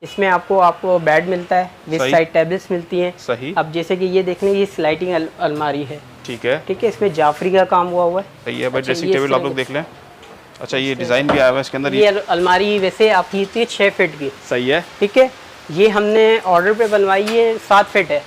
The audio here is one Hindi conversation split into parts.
इसमें आपको बेड मिलता है, विद साइड टेबल्स मिलती हैं। सही। अब जैसे कि ये देख लें, ये स्लाइडिंग अलमारी है। ठीक है। ठीक है, इसमें जाफरी का काम हुआ हुआ है। सही है भाई। ड्रेसिंग टेबल आप लोग देख लें। अच्छा, ये डिजाइन भी आया हुआ है इसके अंदर। ये अलमारी वैसे आपकी थी 6 फीट की। सही है। ठीक है, ये हमने ऑर्डर पे बनवाई है, 7 फीट है।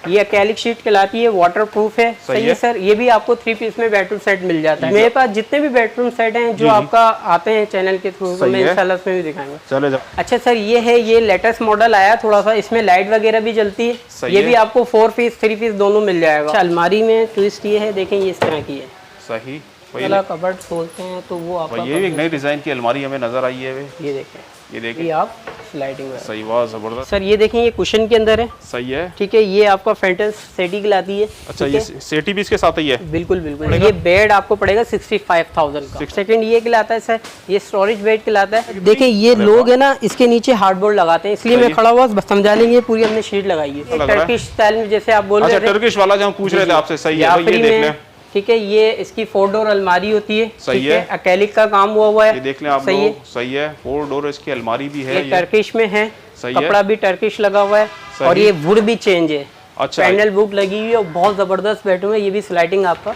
ये अकेलिक शीट कहलाती है, वाटर प्रूफ है। सही है सर। ये भी आपको 3 पीस में बेडरूम सेट मिल जाता है। मेरे पास जितने भी बेडरूम सेट हैं जो आपका आते हैं चैनल के थ्रू, तो मैं इंशाल्लाह उसमें भी दिखाऊंगा। चलो जाओ। अच्छा सर, ये है, ये लेटेस्ट मॉडल आया थोड़ा सा, इसमें लाइट वगैरह भी जलती है। ये भी आपको 4 पीस 3 पीस दोनों मिल जाएगा। अच्छा, अलमारी में ट्विस्ट ये है, देखें ये इस तरह की है। सही। कबर्ड खोलते हैं तो वो आपका ये भी एक नई डिजाइन की अलमारी हमें नजर आई है। ये देखें, ये देखिए, ये आप स्लाइडिंग में। सही, वाह जबरदस्त सर ये देखें, ये कुशन के अंदर है। सही है। ठीक है, ये आपका फेंटस सेटी कहलाती है। अच्छा, ये सेटी भी इसके साथ ही है। बिल्कुल बिल्कुल। ये बेड आपको पड़ेगा 65,000 का। सेकंड ये कहलाता है सर, ये स्टोरेज बेड कहलाता है। देखिए ये लोग है ना, इसके नीचे हार्डबोर्ड लगाते हैं, इसलिए मैं खड़ा हुआ बस समझा लेंगे। पूरी हमने शीट लगाई है टर्किश स्टाइल में, जैसे आप बोल रहे थे। टर्किश वाला जो हम पूछ रहे थे आपसे। सही है, ये देख लें। ठीक है, ये इसकी 4 डोर अलमारी होती है। सही है। अकेलिक का काम हुआ है। ये देख लें आप लोग। सही है, 4 डोर इसकी अलमारी भी है। ये टर्किश में है। सही कपड़ा भी टर्किश लगा हुआ है, और ये वुड भी चेंज है। अच्छा, पैनल वुड लगी हुई है और बहुत जबरदस्त बेडरूम है। ये भी स्लाइडिंग आपका।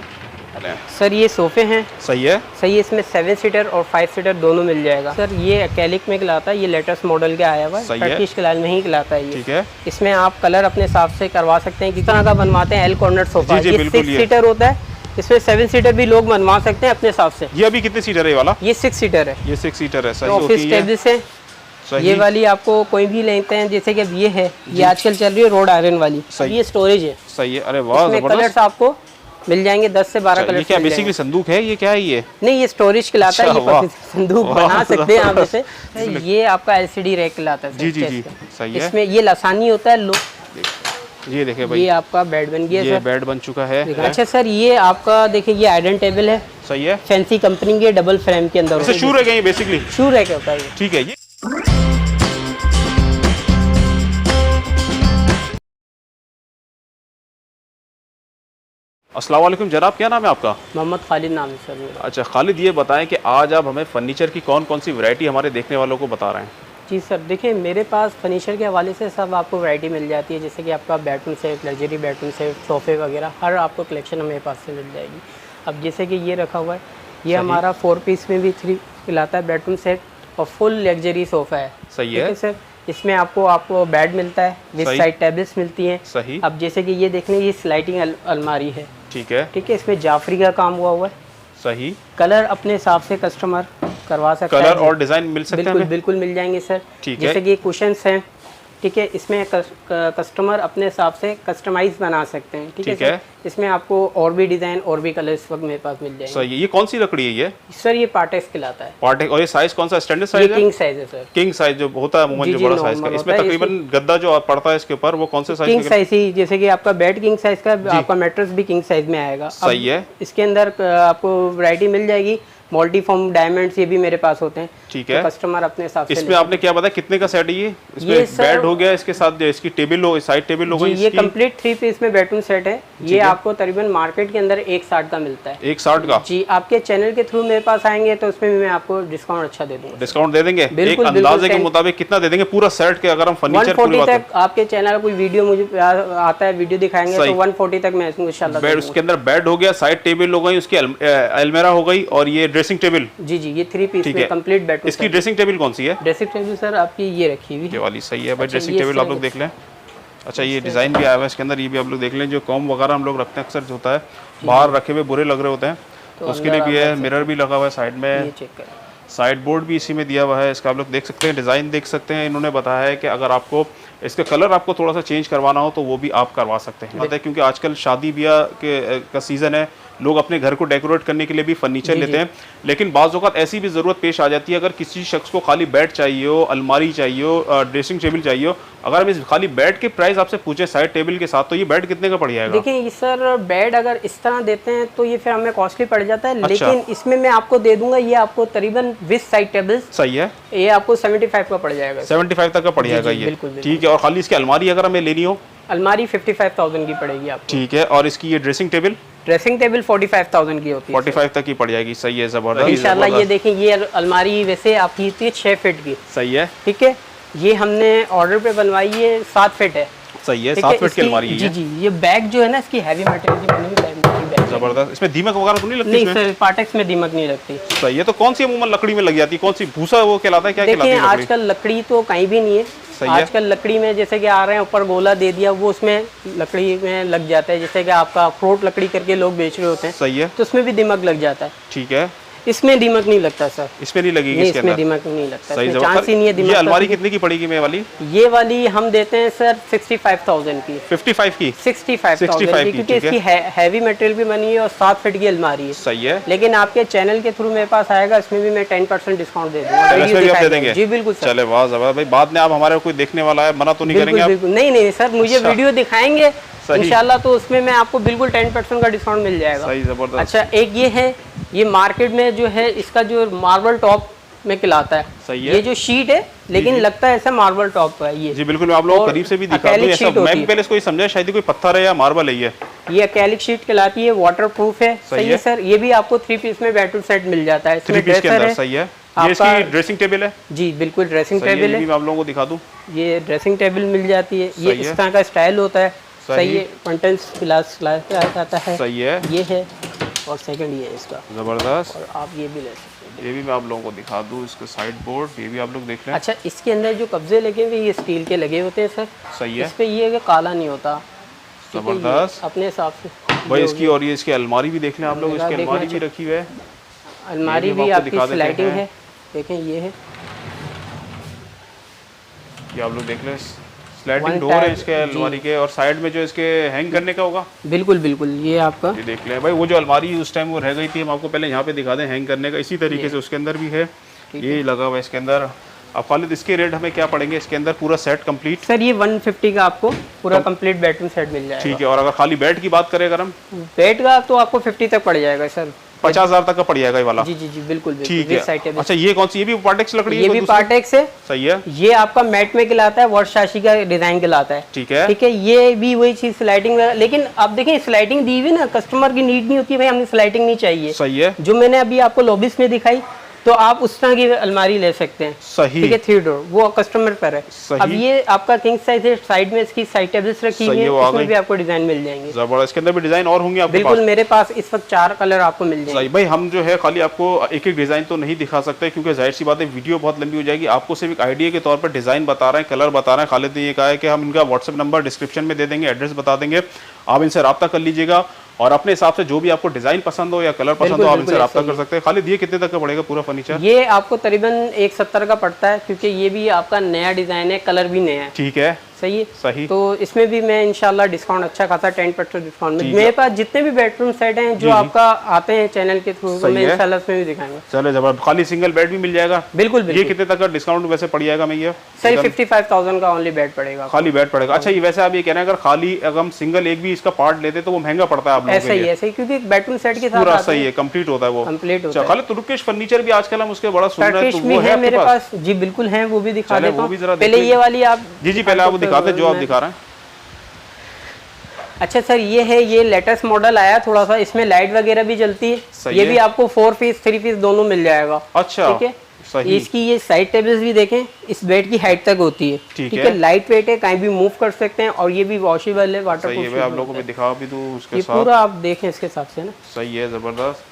सर ये सोफे हैं। सही है। सही है, इसमें 7 सीटर और 5 सीटर दोनों मिल जाएगा। सर ये अकेलिक में कहलाता है, ये लेटेस्ट मॉडल का आया हुआ है, टर्किश कलर में ही कहलाता है ये। ठीक है। इसमें आप कलर अपने हिसाब से करवा सकते हैं, किस तरह का बनवाते हैं। एल कॉर्नर सोफा, ये 6 सीटर होता है, इसमें 7 सीटर भी लोग बनवा सकते हैं अपने हिसाब से। ये अभी कितने सीटर है ये वाला? ये 6 सीटर है। ये 6 सीटर है। सही। ऑफिस टेबल्स है। ये वाली आपको कोई भी लेते हैं, जैसे कि अब ये है, ये आजकल चल रही है रोड आयरन वाली। ये स्टोरेज है। सही है। अरे वाह जबरदस्त। कलर्स आपको मिल जाएंगे 10 से 12 कलर। ये क्या बेसिकली संदूक है? ये क्या है ये? नहीं, ये स्टोरेज कहलाता है। ये संदूक बना सकते हैं आप इसे। ये आपका एलसीडी रैक कहलाता है। जी जी जी, सही है। इसमें ये लसानी होता है। ये देखिए भाई, ये आपका बेड बन गया। ये बेड बन चुका है। अच्छा सर, ये आपका देखिए, ये आयरन टेबल है। सही है। फैंसी कंपनी के डबल फ्रेम के अंदर। शू रैक है ये बेसिकली। शू रैक होता है। ठीक है। ये अस्सलाम वालेकुम जनाब, क्या नाम है आपका? मोहम्मद खालिद नाम है सर मेरा। अच्छा खालिद, ये बताएं कि आज आप हमें फर्नीचर की कौन कौन सी वैरायटी हमारे देखने वालों को बता रहे हैं? जी सर, देखिए मेरे पास फर्नीचर के हवाले से सब आपको वैरायटी मिल जाती है, जैसे कि आपका bedroom set, luxury bedroom set, सोफ़े वगैरह, हर आपको कलेक्शन हमारे पास से मिल जाएगी। अब जैसे कि ये रखा हुआ है, ये हमारा 4 पीस में भी 3 कहलाता है बेडरूम सेट, और फुल लग्जरी सोफ़ा है। सही है सर। इसमें आपको बेड मिलता है, विद साइड टेबल्स मिलती हैं। सही। अब जैसे कि ये देख लें, ये स्लाइडिंग अलमारी है। ठीक है। ठीक है, इसमें जाफरी का काम हुआ है। सही। कलर अपने हिसाब से कस्टमर करवा सकता है। कलर और डिजाइन मिल सकते हैं? बिल्कुल मिल जाएंगे सर। ठीक है। जैसे कि कुशन्स हैं, ठीक है, इसमें कस्टमर अपने हिसाब से कस्टमाइज बना सकते हैं। ठीक है। इसमें आपको और भी डिजाइन और भी कलर इस वक्त मेरे पास मिल जाएंगे। सही है। ये कौन सी लकड़ी है ये? सर ये पार्टेक्स कहलाता है। पार्टेक्स। और ये साइज कौन सा? स्टैंडर्ड साइज है? किंग साइज है सर। किंग साइज जो होता है अमूमन, जो बड़ा साइज का। इसमें तकरीबन गद्दा जो पड़ता है इसके ऊपर, वो कौन से साइज? किंग साइज ही, जैसे कि आपका बेड किंग साइज का, आपका मैट्रेस भी किंग साइज में आएगा। सही है। इसके अंदर आपको वैरायटी मिल जाएगी। मल्टीफॉर्म डायमंड्स ये भी मेरे पास होते हैं। ठीक है। तो कस्टमर अपने हिसाब से। इसमें आपने क्या बताया कितने का सेट है ये? इसमें बेड हो गया, इसके साथ जो इसकी टेबल हो, साइड टेबल हो गई। ये कंप्लीट 3 पीस में बेडरूम सेट है। ये आपको तकरीबन मार्केट के अंदर 160 का मिलता है। 160 का? जी। आपके चैनल के थ्रू मेरे पास आएंगे तो उसमें भी मैं आपको डिस्काउंट अच्छा दे दूंगा। डिस्काउंट दे देंगे? एक अंदाजे के मुताबिक कितना दे देंगे पूरा सेट के? अगर हम फर्नीचर 140 तक आपके चैनल कोई वीडियो मुझे आता है, वीडियो दिखाएंगे तो 140 तक मैं इंशाल्लाह। बेड, उसके अंदर बेड हो गया, साइड टेबल हो गई, उसकी अलमीरा हो गई, और ये ड्रेसिंग टेबल। जी जी, ये 3 पीस में कंप्लीट बेडरूम। इसकी ड्रेसिंग टेबल कौन सी है? ड्रेसिंग टेबल सर आपकी ये रखी हुई ये वाली। सही है भाई। ड्रेसिंग टेबल आप लोग देख लें। अच्छा, ये डिजाइन भी आया हुआ है इसके अंदर, ये भी आप लोग देख लें। जो कॉम वगैरह हम लोग रखते हैं अक्सर, जो होता है बाहर रखे हुए बुरे लग रहे होते हैं, तो उसके लिए भी है। मिरर भी लगा हुआ है साइड में, साइड बोर्ड भी इसी में दिया हुआ है। इसका आप लोग देख सकते हैं, डिज़ाइन देख सकते हैं। इन्होंने बताया है कि अगर आपको इसका कलर आपको थोड़ा सा चेंज करवाना हो तो वो भी आप करवा सकते हैं। मतलब क्योंकि आजकल शादी ब्याह का सीज़न है, लोग अपने घर को डेकोरेट करने के लिए भी फर्नीचर लेते हैं, लेकिन बाज़ औक़ात ऐसी भी ज़रूरत पेश आ जाती है, अगर किसी शख्स को खाली बेड चाहिए हो, अलमारी चाहिए हो, ड्रेसिंग टेबल चाहिए हो, अगर हम इस खाली बेड के प्राइस आपसे पूछे साइड टेबल के साथ, तो ये बेड कितने का पड़ जाएगा? देखिए सर, बेड अगर इस तरह देते हैं तो ये फिर हमें कॉस्टली पड़ जाता है। अच्छा। लेकिन इसमें मैं आपको दे दूंगा, ये आपको तकरीबन 20 साइड टेबल्स। सही है। ये आपको 75 का पड़ जाएगा। 75 तक का पड़ जाएगा ये? ठीक है। और खाली इसकी अलमारी अगर हमें लेनी हो? अलमारी 55,000 की पड़ेगी आपको। ठीक है। और इसकी ये ड्रेसिंग टेबल? ड्रेसिंग टेबल 45,000 की होती है। 45 तक की पड़ जाएगी। सही है, जबरदस्त। इंशाल्लाह। ये देखें, ये अलमारी वैसे आपकी थी 6 फीट की। सही है। ठीक है, ये हमने ऑर्डर पे बनवाई है, 7 फीट है। सही है, 7 फीट की अलमारी है। जी जी, ये बैग जो है ना इसकी हैवी मटेरियल की बनी हुई बैग। जबरदस्त। इसमें दीमक वगैरह तो नहीं लगती? नहीं सर, पार्टेक्स में दीमक नहीं लगती। सही है। तो कौन सी अमूमन लकड़ी में लग जाती है, कौन सी भूसा वो कहलाता है, क्या कहलाती है? आजकल लकड़ी तो कहीं भी नहीं है। आजकल लकड़ी में जैसे कि आ रहे हैं ऊपर गोला दे दिया, वो उसमें लकड़ी में लग जाता है। जैसे कि आपका फ्रूट लकड़ी करके लोग बेच रहे होते हैं। सही है। तो उसमें भी दीमक लग जाता है। ठीक है। इसमें दीमक नहीं लगता सर। इसमें नहीं लगेगी? नहीं, इसमें दीमक नहीं लगता। सही इसमें चांस ही नहीं है दीमक। ये अलमारी कितने की पड़ेगी मैं वाली? ये वाली हम देते हैं सर 65,000 की। 55 की? 65,000 की, क्योंकि इसकी हैवी मटेरियल भी बनी है और 7 फीट की अलमारी है। सही है। लेकिन आपके चैनल के थ्रू मेरे पास आएगा, इसमें भी मैं 10% डिस्काउंट दे दूंगा। जी बिल्कुल सर। चले वाह जबरदस्त भाई। बाद में आप हमारे कोई देखने वाला है, मना तो नहीं करेंगे आप? नहीं नहीं सर, मुझे वीडियो दिखाएंगे इंशाल्लाह, तो उसमें मैं आपको बिल्कुल 10% का डिस्काउंट मिल जाएगा। सही, जबरदस्त। अच्छा, एक ये है, ये मार्केट में जो है इसका जो मार्बल टॉप में कहलाता है। सही है। ये जो शीट है, लेकिन लगता है ऐसा मार्बल टॉप है ये। जी बिल्कुल, मैं आप लोगों को करीब से भी दिखा दूं। ऐसा मैं पहले इसको समझा शायद कोई पत्थर है या मार्बल है। ये एक्रेलिक शीट कहलाती है, वाटर प्रूफ है। सही है सर। ये भी आपको 3 पीस में बेडरूम सेट मिल जाता है। 3 पीस के अंदर। सही है। ये इसकी ड्रेसिंग टेबल है? जी बिल्कुल, ड्रेसिंग टेबल है। मैं आप लोगों को दिखा दूं, ये ड्रेसिंग टेबल मिल जाती है। ये इस तरह का स्टाइल होता है। सही है। कंटेंट्स ग्लास आता है। सही है। ये है, और सेकंड ये है इसका। जबरदस्त। और आप ये भी ले सकते हैं। ये भी मैं आप लोगों को दिखा दूं, इसका साइड बोर्ड, ये भी आप लोग देख लें। अच्छा, इसके अंदर जो कब्जे लगे हुए ये स्टील के लगे होते हैं सर। सही है। इस पे ये कि काला नहीं होता। जबरदस्त। अपने हिसाब से भाई इसकी, और ये इसकी अलमारी भी देख लें आप लोग। इसकी अलमारी भी रखी हुई है। अलमारी भी आपकी स्लाइडिंग है। देखें, ये है, ये आप लोग देख लें। स्लाइडिंग डोर है इसके अलमारी के, और साइड में जो इसके हैंग करने का होगा। बिल्कुल बिल्कुल, ये आपका, ये देख लें भाई। वो जो अलमारी उस टाइम वो रह गई थी, हम आपको पहले यहाँ पे दिखा दें हैंग करने का। इसी तरीके से उसके अंदर भी है, ये लगा हुआ है इसके अंदर। अब खालिद, इसके रेट हमें क्या पड़ेंगे इसके अंदर पूरा सेट कंप्लीट? सर ये 150 का आपको पूरा कंप्लीट बेडरूम सेट मिल जाएगा। ठीक है। और अगर खाली बेड की बात करें, अगर हम बेड का, तो आपको 50 तक पड़ जाएगा सर। 50,000 तक का पड़ जाएगा ये वाला? जी जी जी बिल्कुल। ठीक है। अच्छा, ये कौन सी? ये भी पार्टेक्स लकड़ी है? ये भी पार्टेक्स है। सही है। ये आपका मैट में कहलाता है, वर्षाशी का डिजाइन कहलाता है। ठीक है। ठीक है। ये भी वही चीज स्लाइडिंग, लेकिन आप देखें स्लाइडिंग दी हुई ना, कस्टमर की नीड नहीं होती भाई हमें स्लाइडिंग नहीं चाहिए। सही है। जो मैंने अभी आपको लॉबीज में दिखाई, तो आप उस तरह की अलमारी ले सकते हैं। सही। ठीक है, 3 डोर, वो कस्टमर पर है। अब ये आपका किंग साइज है, साइड में इसकी साइड टेबल्स रखी हुई है, इसमें भी आपको डिजाइन मिल जाएंगे। जबरदस्त। इसके अंदर भी डिजाइन और होंगे आपके पास? बिल्कुल, मेरे पास इस वक्त 4 कलर आपको मिल जाएंगे। सही भाई, हम जो है खाली आपको एक एक डिजाइन तो नहीं दिखा सकते, क्योंकि जाहिर सी बात है वीडियो बहुत लंबी हो जाएगी। आपको सिर्फ एक आइडिया के तौर पर डिजाइन बता रहे हैं, कलर बता रहे हैं। खालिद ने ये कहा है कि हम इनका व्हाट्सएप नंबर डिस्क्रिप्शन में दे देंगे, एड्रेस बता देंगे, आप इनसे रब्ता कर लीजिएगा, और अपने हिसाब से जो भी आपको डिजाइन पसंद हो या कलर पसंद हो, आप इनसे रब्ता कर सकते हैं। खालिद, ये कितने तक का पड़ेगा पूरा फर्नीचर? ये आपको तकरीबन 170 का पड़ता है, क्योंकि ये भी आपका नया डिजाइन है, कलर भी नया है। ठीक है। सही है। सही। तो इसमें भी मैं इंशाल्लाह डिस्काउंट अच्छा खासा 10% डिस्काउंट में। मेरे पास जितने भी बेडरूम सेट हैं जो आपका आते हैं चैनल के थ्रू, मैं इंशाल्लाह उसमें भी दिखाऊंगा। चलो जबरदस्त। खाली सिंगल बेड भी मिल जाएगा? बिल्कुल बिल्कुल। ये कितने तक का डिस्काउंट वैसे पड़ जाएगा? मैं ये सर 55,000 का ओनली बेड पड़ेगा। खाली बेड पड़ेगा? अच्छा, ये वैसे आप ये कह रहे हैं अगर खाली अगर हम सिंगल एक भी इसका पार्ट लेते तो वो महंगा पड़ता है आप लोगों के लिए? ऐसे ही, क्योंकि बेडरूम सेट के साथ पूरा सही है, कंप्लीट होता है वो। कंप्लीट होता है। खाली तुर्किश फर्नीचर भी आजकल हम उसके बड़ा सुन रहे हैं, तो वो है मेरे पास? जी बिल्कुल है, वो भी दिखा देता हूं। पहले ये वाली आप, जी पहले आप दिखाते जो आप दिखा रहे हैं। अच्छा सर, ये है, ये लेटेस्ट मॉडल आया थोड़ा सा, इसमें लाइट वगैरह भी जलती है। ये भी आपको 4 पीस 3 पीस दोनों मिल जाएगा। अच्छा, ठीक है। सही। इसकी ये साइड टेबल्स भी देखें, इस बेड की हाइट तक होती है। ठीक है। लाइट वेट है, कहीं भी मूव कर सकते हैं, और ये भी वॉशेबल है, वाटरप्रूफ है। आप लोगों को दिखा भी दूं उसके साथ, पूरा आप देखें इसके हिसाब से ना। सही है, जबरदस्त।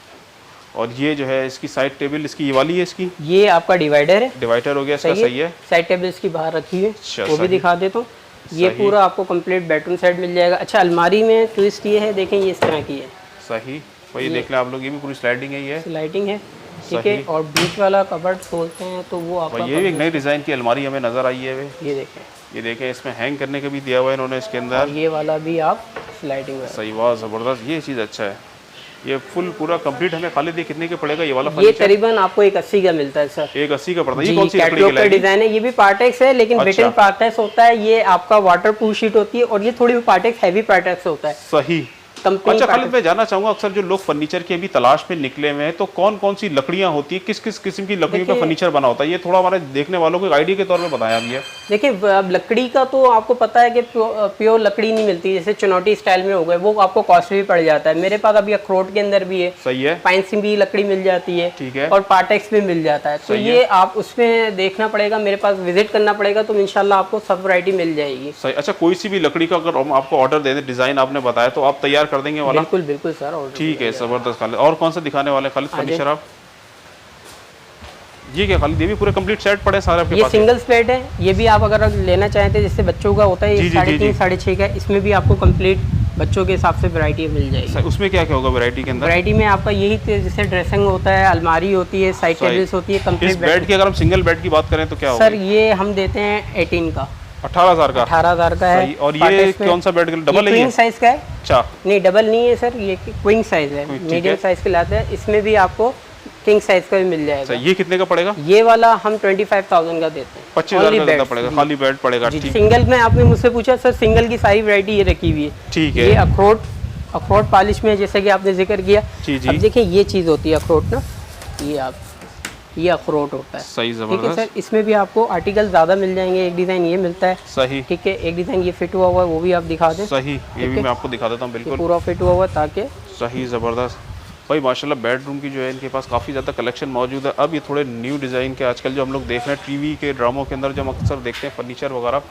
और ये जो है इसकी साइड टेबल, इसकी ये वाली है, इसकी ये आपका डिवाइडर है। डिवाइडर हो गया इसका। सही है। साइड टेबल इसकी बाहर रखी है, वो भी दिखा देता हूँ। ये पूरा आपको कंप्लीट बेडरूम सेट मिल जाएगा। अच्छा, अलमारी में ट्विस्ट ये है, देखें ये इस तरह की है। सही भाई, देख लें आप लोग, ये भी पूरी स्लाइडिंग है। ये स्लाइडिंग है। ठीक है। और बीच वाला कबर्ड खोलते हैं तो वो आपका, ये भी एक नई डिजाइन की अलमारी हमें नजर आई है। ये देखें, ये देखें, इसमें हैंग करने का भी दिया हुआ है इन्होंने इसके अंदर। ये वाला भी आप स्लाइडिंग है। सही, वाह जबरदस्त, ये चीज़ अच्छा है। ये फुल पूरा कंप्लीट हमें खाली दे कितने के पड़ेगा ये वाला? ये तकरीबन आपको 180 का मिलता है सर। 180 का पड़ता है। ये कौन सी लकड़ी का डिजाइन है? ये भी पार्टेक्स है, लेकिन ब्रिटन पार्टेक्स होता है। ये आपका वाटर प्रूफ शीट होती है, और ये थोड़ी पार्टेक्स हैवी पार्टेक्स होता है। सही। कंपनी। अच्छा खालिद, मैं जानना चाहूंगा अक्सर जो लोग फर्नीचर की अभी तलाश में निकले हुए हैं, तो कौन कौन सी लकड़ियां होती है, किस किस किस्म की लकड़ियों का फर्नीचर बना होता है, ये थोड़ा हमारे देखने वालों को आइडिया के तौर पर बताया अभी है। देखिए अब लकड़ी का तो आपको पता है कि प्योर लकड़ी नहीं मिलती, जैसे चुनौती स्टाइल में हो गए वो आपको कॉस्टली पड़ जाता है। मेरे पास अभी अखरोट के अंदर भी है, सही है, पाइन से भी लकड़ी मिल जाती है, ठीक है, और पार्टेक्स भी मिल जाता है। तो ये आप उसमें देखना पड़ेगा, मेरे पास विजिट करना पड़ेगा, तो इंशाल्लाह आपको सब वैरायटी मिल जाएगी। सही। अच्छा कोई सी भी लकड़ी का अगर हम आपको ऑर्डर दे दें, डिजाइन आपने बताया, तो आप तैयार कर देंगे वाला? बिल्कुल बिल्कुल सर, ऑर्डर। ठीक है, जबरदस्त खालिद। और कौन सा दिखाने वाले खालिद फर्नीचर आप? ये क्या खालिद, ये भी पूरे कंप्लीट सेट पड़े सारे आपके पास? ये सिंगल स्पेड है, ये भी आप अगर लेना चाहते हैं, जैसे बच्चों का होता है 3.5 3.5 का, इसमें भी आपको कंप्लीट बच्चों के हिसाब से वैरायटी मिल जाएगी। उसमें क्या क्या होगा वैरायटी के अंदर? वैरायटी में आपका यही जैसे ड्रेसिंग होता है, अलमारी होती है, साइड टेबल्स होती है, कंप्लीट बेड की अगर हम सिंगल बेड की बात करें तो क्या होगा? सर ये हम देते हैं 18 का, 18,000 का। 18,000 का है। और ये कौन सा बेड? डबल है? क्वीन साइज का है। अच्छा नहीं डबल नहीं है सर, ये क्वीन साइज है, मीडियम साइज के लाते हैं। इसमें भी आपको किंग साइज का भी मिल जाएगा। ये कितने का पड़ेगा? ये वाला हम 25,000 का देते हैं। 25,000 का पड़ेगा, खाली बेड पड़ेगा। सिंगल में आपने मुझसे पूछा सर, सिंगल की सारी वैरायटी ये रखी हुई है। ठीक है। ये अखरोट पॉलिश में जैसे कि आपने जिक्र किया। अब देखिए ये चीज होती है अखरोट ना, ये अखरोट होता है। सही, ठीक है जबरदस्त। सर, इसमें भी आपको आर्टिकल ज्यादा मिल जाएंगे। एक डिजाइन ये मिलता है, सही, ठीक है, एक डिजाइन ये फिट हुआ हुआ है, वो भी आप दिखा दें। सही, ये भी मैं आपको दिखा देता हूँ, बिल्कुल पूरा फिट हुआ हुआ ताकि। सही, जबरदस्त भाई माशाल्लाह। बेडरूम की जो है इनके पास काफ़ी ज़्यादा कलेक्शन मौजूद है। अब ये थोड़े न्यू डिज़ाइन के आजकल जो हम लोग देख रहे हैं टीवी के ड्रामों के अंदर, जो हम अक्सर देखते हैं फर्नीचर वगैरह,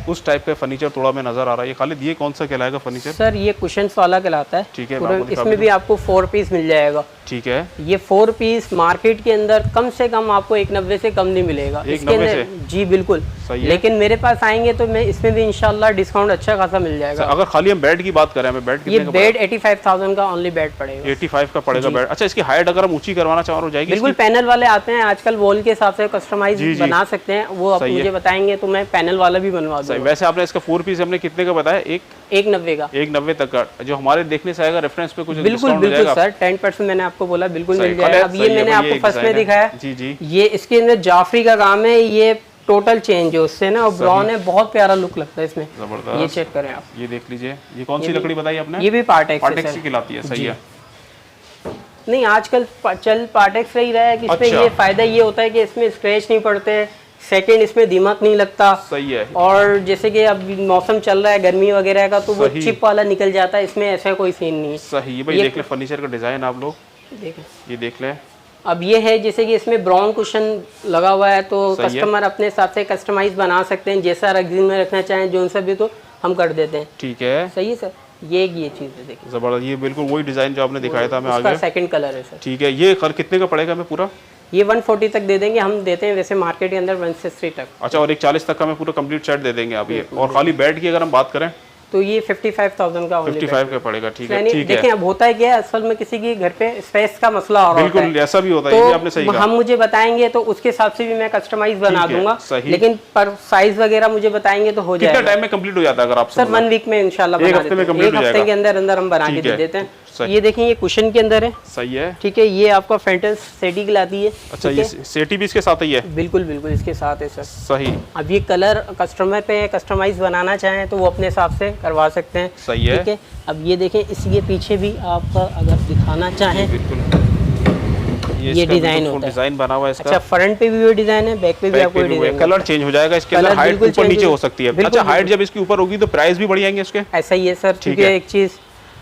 उस टाइप का फर्नीचर थोड़ा में नज़र आ रहा है। ये खालिद ये कौन सा कहलाएगा फर्नीचर? सर ये कुशन्स वाला कहलाता है। ठीक है, इसमें भी आपको 4 पीस मिल जाएगा। ठीक है, ये 4 पीस मार्केट के अंदर कम से कम आपको 190 से कम नहीं मिलेगा इसके अंदर। जी बिल्कुल, लेकिन मेरे पास आएंगे तो मैं इसमें भी इंशाल्लाह डिस्काउंट अच्छा खासा मिल जाएगा। अगर खाली हम बेड की बात करें, हमें बेड ये बेड 85,000 का ओनली बेड पड़ेगा। 85 का पड़ेगा बेड। अच्छा इसकी हाइट अगर हम ऊंची करवाना चाहो हो जाएगी? बिल्कुल, पैनल वाले आते हैं आजकल, वॉल के हिसाब से कस्टमाइज बना सकते हैं, वो आप मुझे बताएंगे तो मैं पैनल वाला भी बनवा दूंगा। वैसे आपने इसका 4 पीस हमने कितने का बताया? 190 का। 190 तक का, जो हमारे देखने से आएगा रेफरेंस पे कुछ बिल्कुल बिल्कुल सर, 10% मैंने आपको बोला, बिल्कुल मिल जाएगा। अब ये मैंने आपको फर्स्ट में दिखाया, जी जी, ये इसके अंदर जाफरी का काम है, ये टोटल चेंज है उससे ना, और ब्राउन है, बहुत प्यारा लुक लगता है इसमें। जबरदस्त, ये चेक करें आप, ये देख लीजिए। ये कौन सी लकड़ी बताई आपने? ये भी पार्टेक्स की खिलाती है। सही है। नहीं आजकल चल पार्टेक्स रही रहा है कि इसमें ये फायदा ये होता है कि इसमें स्क्रैच नहीं पड़ते, सेकंड इसमें दीमक नहीं लगता। सही है। और जैसे कि अब मौसम चल रहा है गर्मी वगैरह का, तो वो चिप वाला निकल जाता है, इसमें ऐसा कोई सीन नहीं है। सही है भाई, देख ले फर्नीचर का डिजाइन आप लोग देखें, ये देख ले। अब ये है जैसे कि इसमें ब्राउन कुशन लगा हुआ है, तो कस्टमर अपने हिसाब से कस्टमाइज बना सकते हैं, जैसा रेक्सिन में रखना चाहें जो सा भी, तो हम कर देते हैं। ठीक है, सही है सर, ये चीज़ है देखिए, जबरदस्त। ये बिल्कुल वही डिजाइन जो आपने दिखाया था, मैं आगे सेकंड कलर है सर। ठीक है, ये कितने का पड़ेगा हमें पूरा? ये 140 तक दे देंगे, हम देते हैं वैसे मार्केट के अंदर 160 तक। अच्छा, और एक 40 तक का हमें पूरा कंप्लीट सेट दे देंगे आप ये। और खाली बेड की अगर हम बात करें तो ये 55,000 का 55 का पड़ेगा। ठीक है, ठीक है। देखिए अब होता है क्या, असल में किसी के घर पे स्पेस का मसला हो रहा है, बिल्कुल ऐसा भी होता है, तो आपने सही कहा। हम मुझे बताएंगे तो उसके हिसाब से भी मैं कस्टमाइज बना दूंगा, लेकिन पर साइज वगैरह मुझे बताएंगे तो हो जाएगा। कितना टाइम में कंप्लीट हो जाता है अगर आप? सर 1 वीक में इंशाल्लाह, एक हफ्ते में कंप्लीट हो जाएगा। एक हफ्ते के अंदर अंदर हम बना के दे देते हैं। ये देखिए ये कुशन के अंदर है। सही है, ठीक है, ये आपका फेंटल सेटी लाती है। अच्छा, ये सेटी भी इसके साथ ही है? बिल्कुल बिल्कुल इसके साथ है सर। सही। अब ये कलर कस्टमर पे कस्टमाइज बनाना चाहें तो वो अपने हिसाब से करवा सकते हैं। सही है, ठीक है। अब ये देखें, इसके पीछे भी आपका अगर दिखाना चाहें, ये डिजाइन होता है, डिजाइन बना हुआ है इसका। अच्छा, फ्रंट पे भी वो डिजाइन है, बैक पे भी आपको डिजाइन। कलर चेंज हो जाएगा इसके अंदर, हाइट ऊपर नीचे हो सकती है। अच्छा, हाइट जब इसकी ऊपर होगी तो प्राइस भी बढ़ जाएंगे इसके? ऐसा ही है सर, ठीक है। एक चीज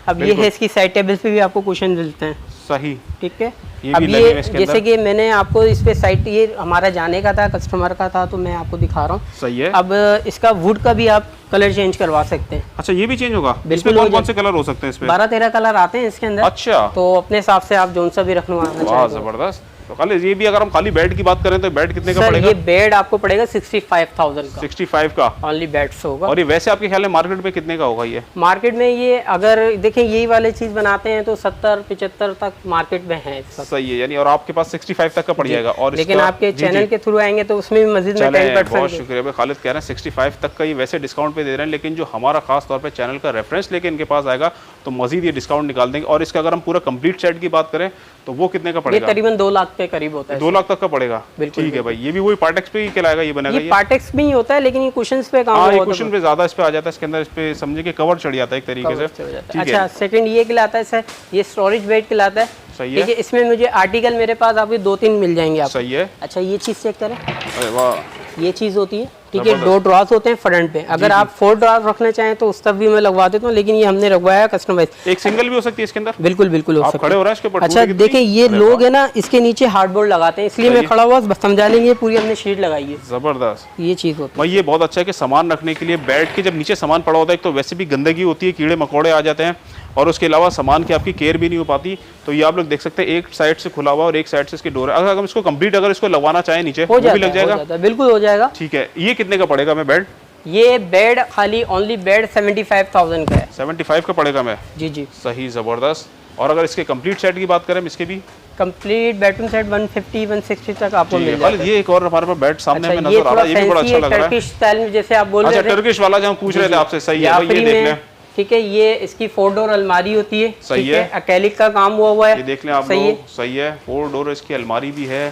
अब ये है, इसकी साइड टेबल्स पे भी आपको कुशन मिलते हैं। सही, ठीक है। ये अब ये जैसे कि मैंने आपको इस पे साइड, ये हमारा जाने का था, कस्टमर का था, तो मैं आपको दिखा रहा हूँ। सही है। अब इसका वुड का भी आप कलर चेंज करवा सकते हैं। अच्छा, ये भी चेंज होगा? बिल्कुल। कौन से कलर हो सकते हैं इसमें? 12-13 कलर आते हैं इसके अंदर। अच्छा, तो अपने हिसाब से आप जोन सा भी रखवाना चाहिए। जबरदस्त। तो खाली ये भी अगर हम खाली बेड की बात करें तो बेड कितने का पड़ेगा? ये बेड आपको पड़ेगा 65,000 का। 65 का ओनली बेड्स होगा। और ये वैसे आपके ख्याल में मार्केट में कितने का होगा ये? मार्केट में ये अगर देखें यही वाले चीज बनाते हैं तो 70-75 तक मार्केट में है। सही है, यानी और आपके पास 65 तक का पड़ जाएगा। और लेकिन आपके चैनल के थ्रू आएंगे तो उसमें भी मजीद में 10%। बहुत शुक्रिया भाई, खालिद कह रहे हैं 65 तक का ये वैसे डिस्काउंट पे दे रहे हैं, लेकिन जो हमारा खास तौर पे चैनल का रेफरेंस लेके इनके पास आएगा तो मजीद ये डिस्काउंट निकाल देंगे। और इसका अगर हम पूरा कंप्लीट सेट की बात करें तो वो कितने का पड़ेगा? करीबन 2 लाख के करीब होता है। 2 लाख तक का पड़ेगा, ठीक है भाई। ये भी वही पार्टेक्स पे ही कहलाएगा, ये बनेगा, ये पार्टेक्स में ही होता है, लेकिन ये कुशन्स पे काम होता है। होता है, कुशन पे ज्यादा इस पे आ जाता है, इसके अंदर इस पे समझिए कि कवर चढ़ जाता है एक तरीके से। अच्छा, सेकंड ये कहलाता है सर, ये स्टोरेज बेड कहलाता है। सही है। इसमें मुझे आर्टिकल मेरे पास आपके 2-3 मिल जाएंगे आप। सही है। अच्छा, ये चीज चेक करें, अरे वाह, ये चीज होती है, ठीक है। 2 ड्रॉर्स होते हैं फ्रंट पे, अगर आप 4 ड्रॉर्स रखना चाहें तो उस तब भी मैं लगवा देता हूँ, लेकिन ये हमने लगवाया कस्टमाइज। एक सिंगल भी हो सकती है इसके अंदर? बिल्कुल बिल्कुल हो सकती है। खड़े हो रहे हैं इसके ऊपर? अच्छा देखिए, ये लोग है ना, इसके नीचे हार्डबोर्ड लगाते हैं, इसलिए मैं खड़ा हुआ समझा लेंगे, पूरी हमने शीट लगाई है। जबरदस्त, ये चीज होती है भाई। ये बहुत अच्छा है कि सामान रखने के लिए बेड के जब नीचे सामान पड़ा होता है, तो वैसे भी गंदगी होती है, कीड़े मकोड़े आ जाते हैं, और उसके अलावा सामान की आपकी केयर भी नहीं हो पाती। तो ये आप लोग देख सकते हैं, एक साइड से खुला हुआ और एक साइड से इसकी डोर है। अगर हम इसको कंप्लीट अगर इसको लगवाना चाहें नीचे, वो भी लग जाएगा? बिल्कुल हो जाएगा। ठीक है। ये कितने का पड़ेगा मैं बेड? ये बेड खाली ओनली बेड 75,000 का है। 75 का पड़ेगा मैं? जी जी, सही, जबरदस्त। और अगर इसके कंप्लीट सेट की बात करें इसके भी, कंप्लीट बेडरूम सेट 150-160 तक आपको मिल जाएगा। ये एक और हमारे पास बेड सामने में नजर आ रहा है, ये भी बड़ा अच्छा लग रहा है, टर्किश स्टाइल में, जैसे आप बोल रहे थे। अच्छा, टर्किश वाला जो हम पूछ रहे थे आपसे, सही है। ये देख लें, ठीक है। ये इसकी 4 डोर अलमारी होती है, सही है। अकेलिक का काम हुआ है, ये देख लें आप लोग, सही है। 4 डोर इसकी अलमारी भी है,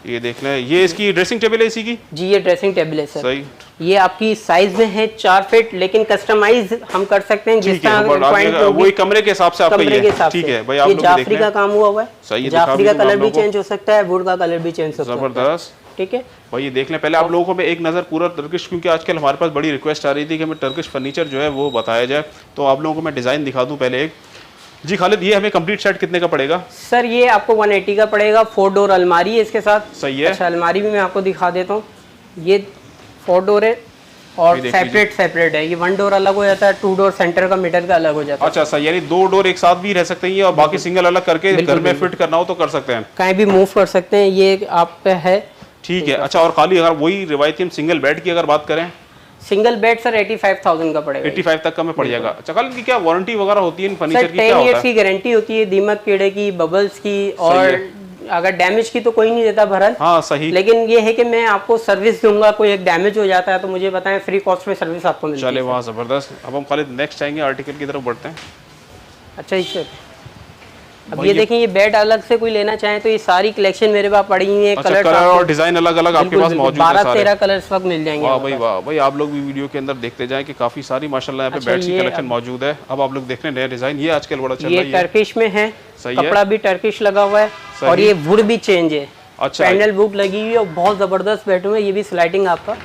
ये देख लें। ये इसकी ड्रेसिंग टेबल है इसी की? जी, ये ड्रेसिंग टेबल है सर। सही। ये आपकी साइज में है 4 फीट, लेकिन कस्टमाइज हम कर सकते हैं जिस तरह वही कमरे के हिसाब से आपका ये है, ठीक है भाई। आप लोग जाफरी का काम हुआ है, सही। जाफरी का कलर भी चेंज हो सकता है, वुड का कलर भी चेंज हो सकता है। जबरदस्त, ठीक है भाई। ये देख लें। पहले आप लोगों को मैं एक नज़र पूरा टर्किश, क्योंकि आजकल हमारे पास बड़ी रिक्वेस्ट आ रही थी कि हमें टर्किश फर्नीचर जो है वो बताया जाए, तो आप लोगों को मैं डिज़ाइन दिखा दूं पहले एक। जी खालिद, ये हमें कंप्लीट सेट कितने का पड़ेगा? सर ये आपको 180 का पड़ेगा। 4 डोर अलमारी है इसके साथ। सही है। अच्छा, अलमारी भी मैं आपको दिखा देता हूँ। ये 4 डोर है और सेपरेट है। ये 1 डोर अलग हो जाता है, 2 डोर सेंटर का, मीटर का अलग हो जाता है। अच्छा, सही। यानी 2 डोर एक साथ भी रह सकते हैं और बाकी सिंगल अलग करके घर में फिट करना हो तो कर सकते हैं, कहीं भी मूव कर सकते हैं। ये आप पे है, ठीक है। अच्छा, और खाली अगर वही रिवायती हम सिंगल बेड की अगर बात करें, सिंगल बेड सर 85,000 का पड़ेगा। 85 तक का में पड़ जाएगा। अच्छा, खालिद की क्या वारंटी वगैरह होती है इन फर्नीचर की? 10 ईयर्स की गारंटी होती है, दीमक कीड़े की, बबल्स की, और अगर डैमेज की तो कोई नहीं देता भरल। हाँ सही। लेकिन ये है कि मैं आपको सर्विस दूंगा, कोई एक डैमेज हो जाता है तो मुझे बताएं, फ्री कॉस्ट में सर्विस आपको मिलती है। चले वाह, जबरदस्त। अब हम खालिद नेक्स्ट आएंगे आर्टिकल की तरफ बढ़ते हैं। अच्छा सर, अब ये देखें, ये बेड अलग से कोई लेना चाहे तो ये सारी कलेक्शन मेरे पास पड़ी हुई है। अच्छा, कलर और डिजाइन अलग अलग आपके पास मौजूद है, 12-13 कलर इस वक्त मिल जाएंगे। वाह भाई वाह भाई। आप लोग भी वीडियो के अंदर देखते जाएं कि काफी सारी माशाल्लाह यहाँ पे बेड की कलेक्शन मौजूद है। अब आप लोग देख रहे हैं नया डिजाइन, ये आजकल बड़ा चल रहा है। ये टर्किश में है, सही कपड़ा भी टर्किश लगा हुआ है, और ये वुड भी चेंज है। अच्छा, पैनल वुड लगी हुई है और बहुत जबरदस्त बेडरूम है। ये भी स्लाइडिंग आपका,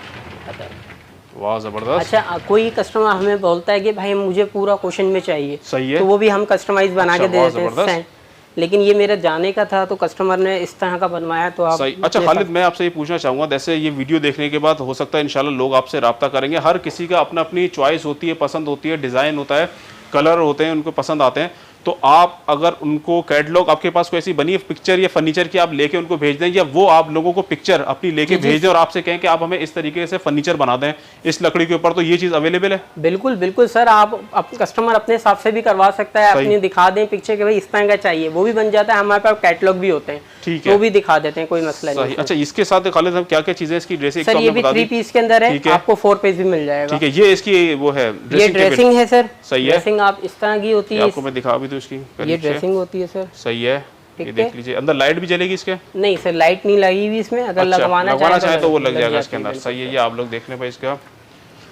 वाह जबरदस्त। अच्छा, कोई कस्टमर हमें बोलता है कि भाई मुझे पूरा क्वेश्चन में चाहिए, सही है, तो वो भी हम कस्टमाइज बना के दे देते हैं। लेकिन ये मेरा जाने का था तो कस्टमर ने इस तरह का बनवाया तो आप सही। अच्छा खालिद, मैं आपसे ये पूछना चाहूँगा, जैसे ये वीडियो देखने के बाद हो सकता है इंशाल्लाह लोग आपसे रब्ता करेंगे। हर किसी का अपना अपनी चॉइस होती है, पसंद होती है, डिज़ाइन होता है, कलर होते हैं, उनको पसंद आते हैं। तो आप अगर उनको कैटलॉग आपके पास कोई ऐसी बनी है पिक्चर या फर्नीचर की, आप लेके उनको भेज दें, या वो आप लोगों को पिक्चर अपनी लेके भेज दें और आपसे कहें कि आप हमें इस तरीके से फर्नीचर बना दें इस लकड़ी के ऊपर, तो ये चीज़ अवेलेबल है? बिल्कुल बिल्कुल सर, आप कस्टमर अपने हिसाब से भी करवा सकता है, अपनी दिखा दें पिक्चर के भाई इस तरह का चाहिए, वो भी बन जाता है। हमारे पास कैटलॉग भी होते हैं, ठीक है, वो भी दिखा देते हैं, कोई मसला नहीं। अच्छा, इसके साथ खालिद हम क्या क्या चीजें इसकी ड्रेसिंग? सर ये भी 3 पीस के अंदर है, आपको 4 पीस भी मिल जाएगा। ठीक है, ये इसकी वो है, ये ड्रेसिंग है सर। सही है, ड्रेसिंग आप इस तरह की होती है, आपको मैं दिखा भी दूं इसकी, ये ड्रेसिंग होती है सर। सही है, ये देख लीजिए। अंदर लाइट भी जलेगी इसके? नहीं सर, लाइट नहीं लगी हुई इसमें, अगर लगवाना चाहे तो वो लग जाएगा इसके अंदर। सही है, ये आप लोग देख लें भाई इसका।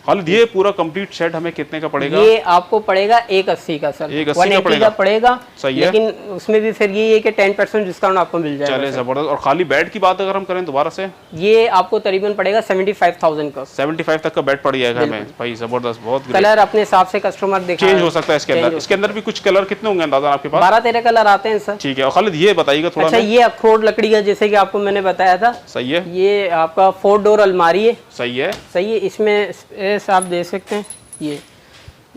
खालिद ये पूरा कंप्लीट सेट हमें कितने का पड़ेगा? ये आपको पड़ेगा 180 का सर, 180 का पड़ेगा। सही है, लेकिन उसमें भी फिर ये है कि 10% डिस्काउंट आपको मिल जाएगा। चले जबरदस्त। और खाली बेड की बात अगर हम करें दोबारा से, ये आपको तकरीबन पड़ेगा 75,000 का। 75 तक का बेड पड़ जाएगा हमें भाई, जबरदस्त, बहुत। कलर अपने हिसाब से कस्टमर देखा चेंज हो सकता है इसके अंदर। इसके अंदर भी कुछ कलर कितने होंगे अंदाजा आपके पास? 12-13 कलर आते हैं सर। ठीक है, और खालिद ये बताइएगा थोड़ा। अच्छा, ये अखरोट लकड़ी का, जैसे कि आपको मैंने बताया था। सही है, ये आपका 4 डोर अलमारी है। सही है, सही है, इसमें स्पेस आप दे सकते हैं, ये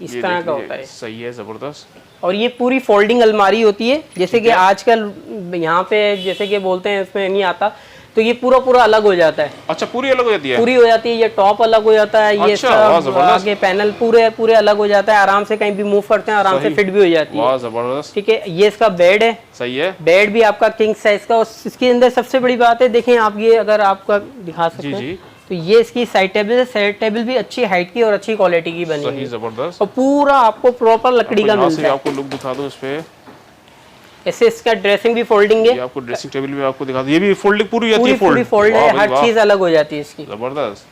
इस तरह का होता है। सही है, जबरदस्त। और ये पूरी फोल्डिंग अलमारी होती है, जैसे कि आजकल यहाँ पे जैसे कि बोलते हैं इसमें नहीं आता, तो ये पूरा अलग हो जाता है। अच्छा, पूरी अलग हो जाती है? पूरी हो जाती है, ये टॉप अलग हो जाता है, ये सब आगे पैनल पूरे अलग हो जाता है। आराम से कहीं भी मूव करते हैं, आराम से फिट भी हो जाती है। जबरदस्त। ठीक है, ये इसका बेड है। सही है, बेड भी आपका किंग साइज का। और इसके अंदर सबसे बड़ी बात है, देखें आप, ये अगर आपका दिखा सकते हैं तो ये इसकी साइड टेबल है। साइड टेबल भी अच्छी हाइट की और अच्छी क्वालिटी की बनी है, जबरदस्त। और पूरा आपको प्रॉपर लकड़ी का मिलता है। आपको लुक दिखा दो इस पे, ऐसे इसका ड्रेसिंग भी फोल्डिंग है। ये आपको ड्रेसिंग टेबल भी आपको दिखा दूं, ये भी फोल्डिंग पूरी जाती है, पूरी फोल्ड है, हर चीज अलग हो जाती है इसकी। जबरदस्त।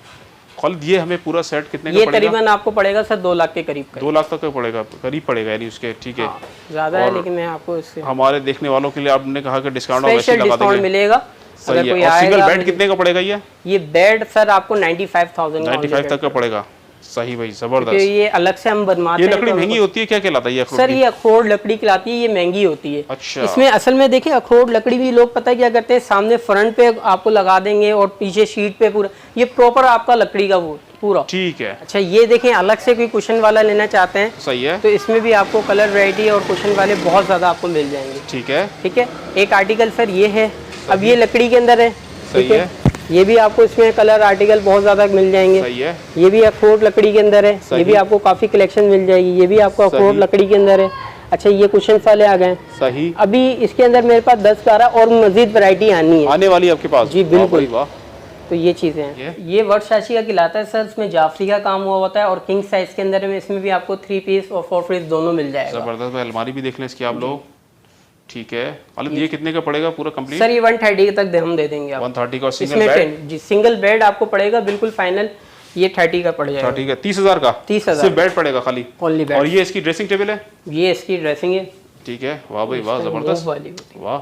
खालिद ये हमें पूरा सेट कितने का ये पड़ेगा? करीबन आपको पड़ेगा सर 2 लाख के करीब का। 2 लाख तक का पड़ेगा, करीब पड़ेगा यानी उसके, ठीक है। ज्यादा है लेकिन मैं आपको इससे हमारे देखने वालों के लिए आपने कहा कि डिस्काउंट स्पेशल डिस्काउंट मिलेगा। अगर कोई आएगा। सिंगल बेड कितने का पड़ेगा ये बेड सर आपको 95,000 95 तक का पड़ेगा। सही भाई, जबरदस्त। ये अलग से हम बनवाते हैं। ये लकड़ी महंगी होती है, क्या कहलाता है ये अखरोट? सर ये अखरोट लकड़ी कहलाती है, ये महंगी होती है। अच्छा। इसमें असल में देखिए अखरोट लकड़ी भी लोग पता है क्या करते हैं, सामने फ्रंट पे आपको लगा देंगे और पीछे शीट पे पूरा, ये प्रॉपर आपका लकड़ी का वो पूरा, ठीक है। अच्छा ये देखें अलग से कोई कुशन वाला लेना चाहते हैं, सही है, तो इसमें भी आपको कलर वैरायटी और कुशन वाले बहुत ज्यादा आपको मिल जाएंगे। ठीक है, ठीक है। एक आर्टिकल सर ये है, अब ये लकड़ी के अंदर है, ठीक है। ये भी आपको इसमें कलर आर्टिकल बहुत ज्यादा मिल जाएंगे। सही है। ये भी अखरोट लकड़ी के अंदर है, ये भी आपको काफी कलेक्शन मिल जाएगी। ये भी आपको अखरोट लकड़ी के अंदर है। अच्छा ये कुशन वाले आ गए। सही। अभी इसके अंदर मेरे पास 10-12 और मजीद वैरायटी आनी है, आने वाली आपके पास। जी बिल्कुल। वाह। तो ये चीजें हैं। ये वर्कशाची का कहलाता है सर, इसमें जाफरी का काम हुआ होता है और किंग साइज के अंदर में इसमें भी आपको 3 पीस और 4 पीस दोनों मिल जाएगा। जबरदस्त भाई, अलमारी भी देख लें इसकी आप लोग, ठीक है। खालिद ये कितने का पड़ेगा पूरा कंप्लीट? सर ये 130 तक हम दे देंगे आप। 130 का सिंगल इसमें बेड? जी सिंगल बेड आपको पड़ेगा बिल्कुल फाइनल, ये 30 का पड़ जाएगा। 30 का 30,000 का? 30,000 सिर्फ बेड पड़ेगा खाली, ओनली बेड। और ये इसकी ड्रेसिंग टेबल है? ये इसकी ड्रेसिंग है, ठीक है। वाह भाई वाह, जबरदस्त, वाह।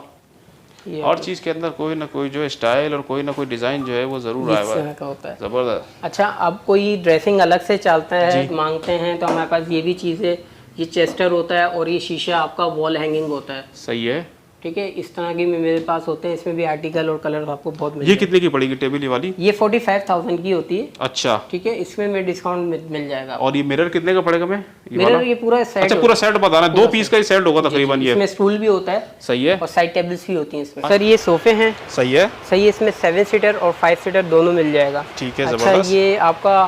हर चीज के अंदर कोई ना कोई जो स्टाइल और कोई ना कोई डिजाइन जो है वो जरूर आया हुआ है, जबरदस्त। अच्छा अब कोई ड्रेसिंग अलग से चलता है मांगते हैं तो हमारे पास ये भी चीज़ है, ये चेस्टर होता है और ये शीशा आपका वॉल हैंगिंग होता है। सही है, ठीक है। इस तरह की मेरे पास होते हैं, इसमें भी आर्टिकल और कलर आपको बहुत मिल ये कितने की पड़ेगी टेबल ये वाली? ये 45,000 की होती है। अच्छा, ठीक है। इसमें में डिस्काउंट मिल जाएगा। और ये मिरर कितने का पड़ेगा? मैं मिरर ये पूरा सेट। अच्छा पूरा सेट बताना, 2 पीस का ही सेट होगा तकरीबन ये। इसमें स्टूल भी होता है, सही है, और साइड टेबल्स भी होती हैं इसमें। सर ये सोफे हैं। सही है, सही है। इसमें 7 सीटर और 5 सीटर दोनों मिल जाएगा। ठीक है, अच्छा ये आपका